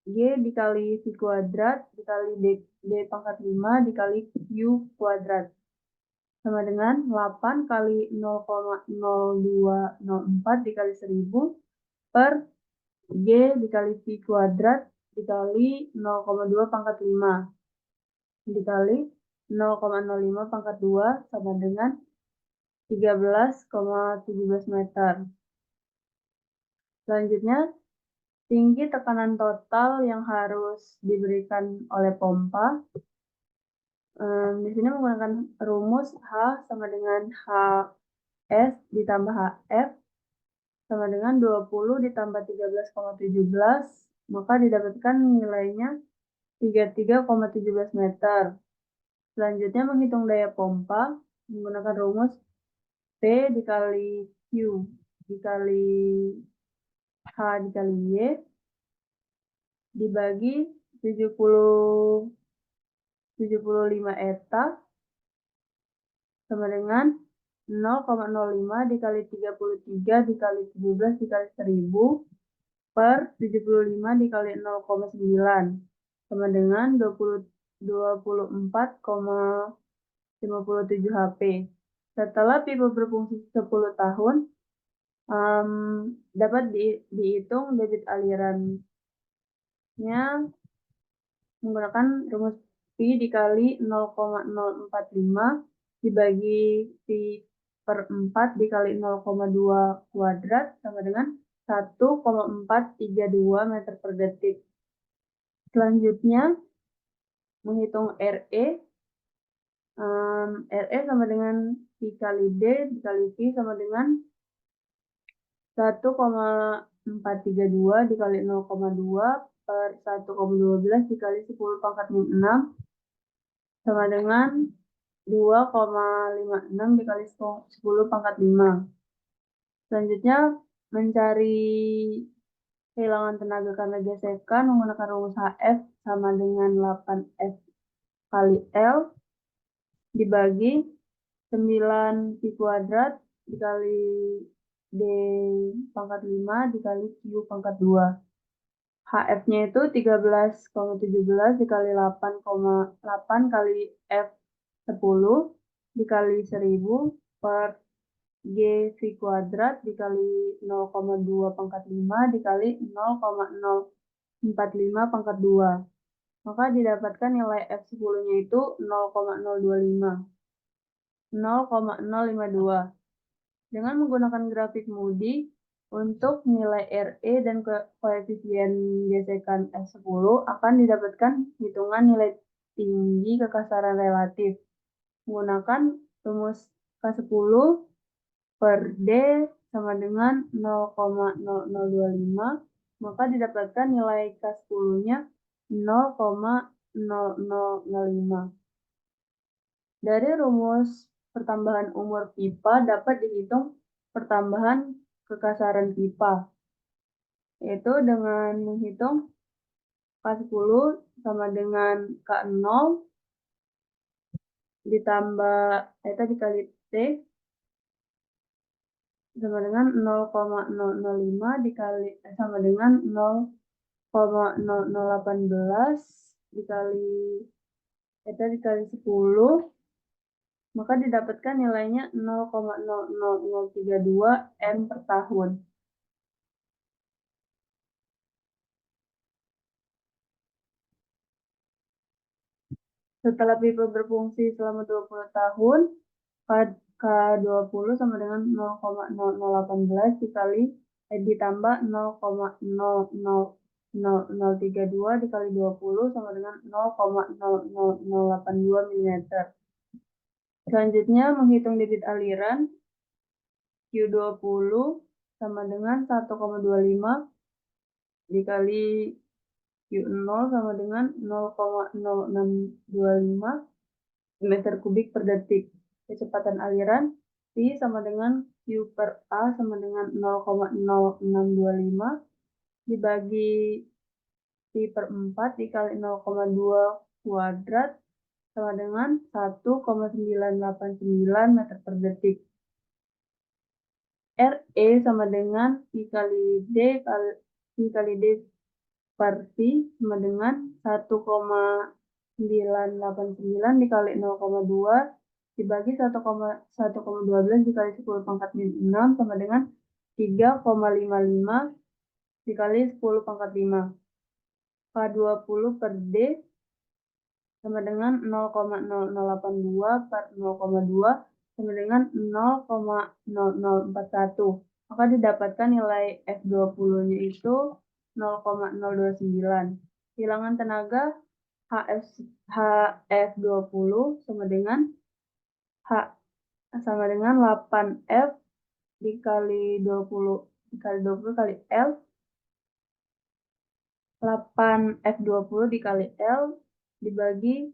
G dikali V kuadrat dikali D pangkat 5 dikali Q kuadrat. Sama dengan 8 kali 0,0204 dikali 1000 per G dikali V kuadrat dikali 0,2 pangkat 5 dikali 0,05 pangkat 2 sama dengan 13,17 meter. Selanjutnya, tinggi tekanan total yang harus diberikan oleh pompa. Di sini menggunakan rumus H sama dengan HS ditambah HF sama dengan 20 ditambah 13,17, maka didapatkan nilainya 33,17 meter. Selanjutnya menghitung daya pompa menggunakan rumus P dikali Q dikali H dikali Y dibagi 75 eta sama dengan 0,05 dikali 33 dikali 17 dikali 1000 per 75 dikali 0,9 sama dengan 24,57 HP. Setelah pipa berfungsi 10 tahun, dapat dihitung debit alirannya menggunakan rumus Pi dikali 0,045 dibagi Pi per 4 dikali 0,2 kuadrat sama dengan 1,432 meter per detik. Selanjutnya, menghitung RE. RE sama dengan Pi kali D dikali Pi sama dengan 1,432 dikali 0,2 per 1,12 dikali 10 pangkat min 6 sama dengan 2,56 dikali 10 pangkat 5. Selanjutnya, mencari kehilangan tenaga karena gesekan menggunakan rumus HF sama dengan 8F kali L dibagi 9 Pi kuadrat dikali D pangkat 5 dikali Q pangkat 2. HF-nya itu 13,17 dikali 8,8 kali F 10 dikali 1000 per G V kuadrat dikali 0,2 pangkat 5 dikali 0,045 pangkat 2. Maka didapatkan nilai F10-nya itu 0,025. 0,052. Dengan menggunakan grafik Moody, untuk nilai RE dan koefisien gesekan F10 akan didapatkan hitungan nilai tinggi kekasaran relatif. Menggunakan rumus K10 per D sama dengan 0,0025, maka didapatkan nilai K10-nya 0,0005. Dari rumus pertambahan umur pipa dapat dihitung pertambahan kekasaran pipa, yaitu dengan menghitung K10 sama dengan K0 ditambah eta dikali T sama dengan 0,005 dikali sama dengan 0,0018 dikali eta dikali 10, maka didapatkan nilainya 0,00032 M per tahun. Setelah pipa berfungsi selama 20 tahun, K20 sama dengan 0,0018 dikali ditambah 0,00032 dikali 20 sama dengan 0,00082 mm. Selanjutnya, menghitung debit aliran Q20 sama dengan 1,25 dikali Q0 sama dengan 0,0625 meter kubik per detik. Kecepatan aliran P sama dengan Q per A sama dengan 0,0625 dibagi Pi per 4 dikali 0,2 kuadrat sama dengan 1,989 meter per detik. RE sama dengan Pi kali D per Pi sama dengan 1,989 dikali 0,2 dibagi 1,12 dikali 10 pangkat min 6 sama dengan 3,55 dikali 10 pangkat 5. K20 per D sama dengan 0,0082 per 0,2 sama dengan 0,0041. Maka didapatkan nilai F20-nya itu 0,029. Hilangan tenaga HF20 sama dengan 8F dikali 20 kali L, 8F20 dikali L dibagi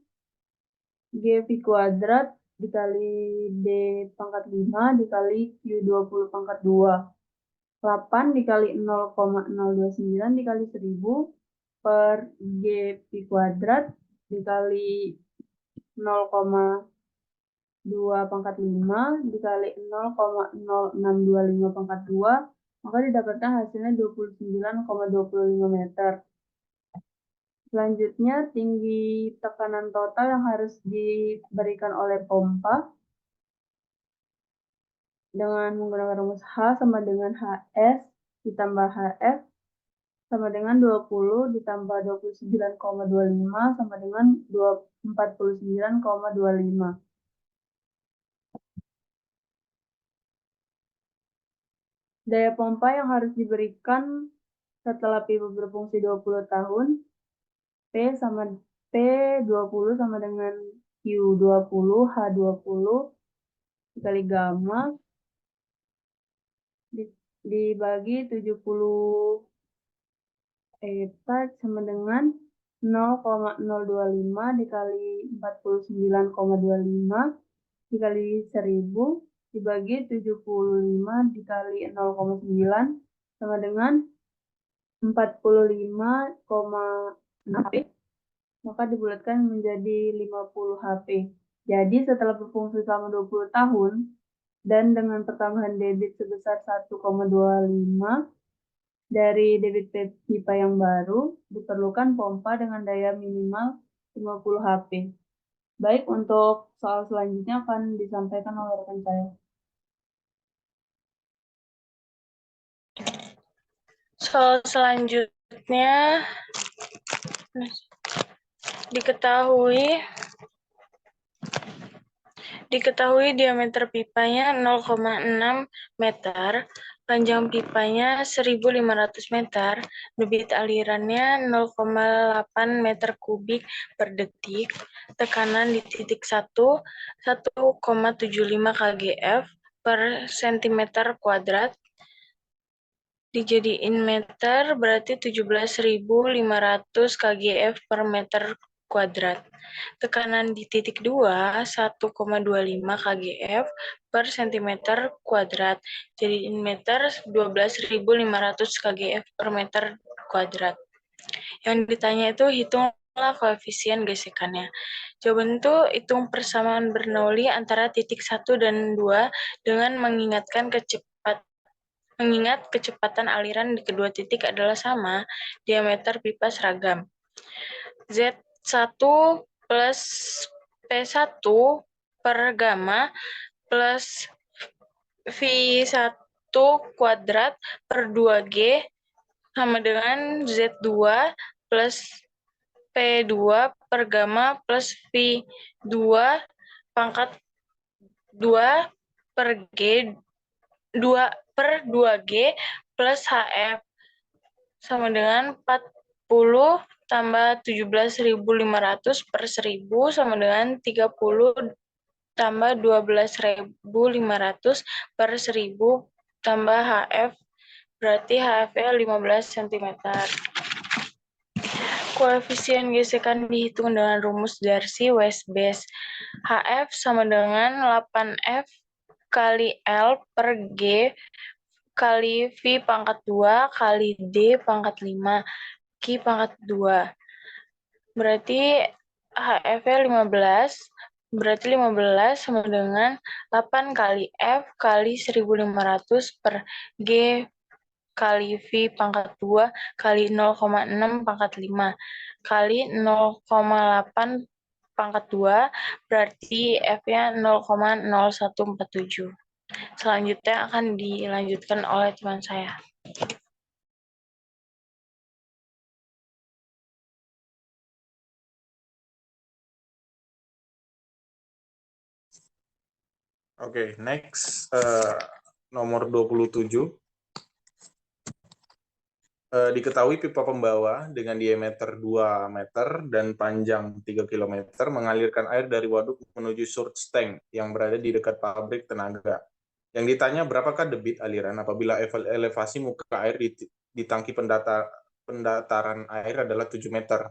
GV kuadrat dikali D pangkat 5 dikali Q20 pangkat 2. 8 dikali 0,029 dikali 1000 per GV kuadrat dikali 0,2 pangkat 5 dikali 0,0625 pangkat 2, maka didapatkan hasilnya 29,25 meter. Selanjutnya, tinggi tekanan total yang harus diberikan oleh pompa dengan menggunakan rumus H sama dengan HS ditambah HF sama dengan 20 ditambah 29,25 sama dengan 49,25. Daya pompa yang harus diberikan setelah pipa berfungsi 20 tahun, P20 sama dengan Q20 H20 dikali gamma dibagi 70 eta sama dengan 0,025 dikali 49,25 dikali 1000 dibagi 75 dikali 0,9 sama dengan 45,6 HP, maka dibulatkan menjadi 50 HP. Jadi setelah berfungsi selama 20 tahun dan dengan pertambahan debit sebesar 1,25 dari debit pipa yang baru, diperlukan pompa dengan daya minimal 50 HP. Baik, untuk soal selanjutnya akan disampaikan oleh rekan saya. Soal selanjutnya diketahui diameter pipanya 0,6 meter, panjang pipanya 1.500 meter, debit alirannya 0,8 meter kubik per detik, tekanan di titik 1, 1,75 kgf per cm kuadrat, dijadiin meter berarti 17.500 kgf per meter kuadrat. Tekanan di titik 2, 1,25 kgf per cm kuadrat. Jadiin meter 12.500 kgf per meter kuadrat. Yang ditanya itu hitunglah koefisien gesekannya. Jawaban itu hitung persamaan Bernoulli antara titik 1 dan 2 dengan mengingat kecepatan aliran di kedua titik adalah sama, diameter pipa seragam. Z1 plus P1 per gamma plus V1 kuadrat per 2G sama dengan Z2 plus P2 per gamma plus V2 pangkat 2 per G 2 per 2G plus HF sama dengan 40 tambah 17.500 per 1.000 sama dengan 30 tambah 12.500 per 1.000 tambah HF, berarti HF-nya 15 cm. Koefisien gesekan dihitung dengan rumus Darcy-Weisbach. HF sama dengan 8F kali L per G kali V pangkat 2 kali D pangkat 5 Q pangkat 2. Berarti HF-nya 15, berarti 15 sama dengan 8 kali F kali 1.500 per G kali V pangkat 2 kali 0,6 pangkat 5 kali 0,8 pangkat 2, berarti F-nya 0,0147. Selanjutnya akan dilanjutkan oleh teman saya. Oke, next nomor 27. Diketahui pipa pembawa dengan diameter 2 meter dan panjang 3 km mengalirkan air dari waduk menuju surge tank yang berada di dekat pabrik tenaga. Yang ditanya berapakah debit aliran apabila elevasi muka air di tangki pendataran air adalah 7 meter.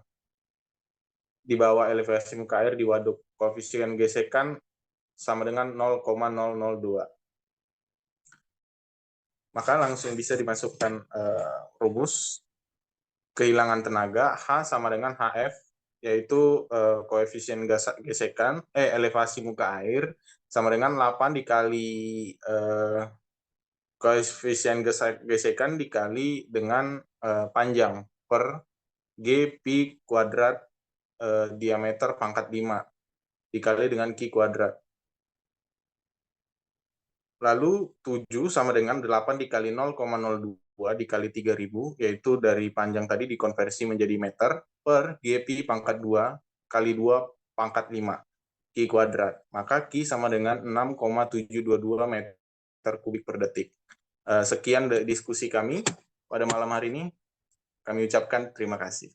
Di bawah elevasi muka air di waduk, koefisien gesekan sama dengan 0,002. Maka langsung bisa dimasukkan rumus kehilangan tenaga H sama dengan HF, yaitu koefisien gesekan elevasi muka air sama dengan 8 dikali koefisien gesekan dikali dengan panjang per G pi kuadrat diameter pangkat 5 dikali dengan Q kuadrat. Lalu 7 sama dengan 8 dikali 0,02 dikali 3.000, yaitu dari panjang tadi dikonversi menjadi meter, per GP pangkat 2 kali 2 pangkat 5 Ki kuadrat. Maka Ki sama dengan 6,722 meter kubik per detik. Sekian diskusi kami pada malam hari ini. Kami ucapkan terima kasih.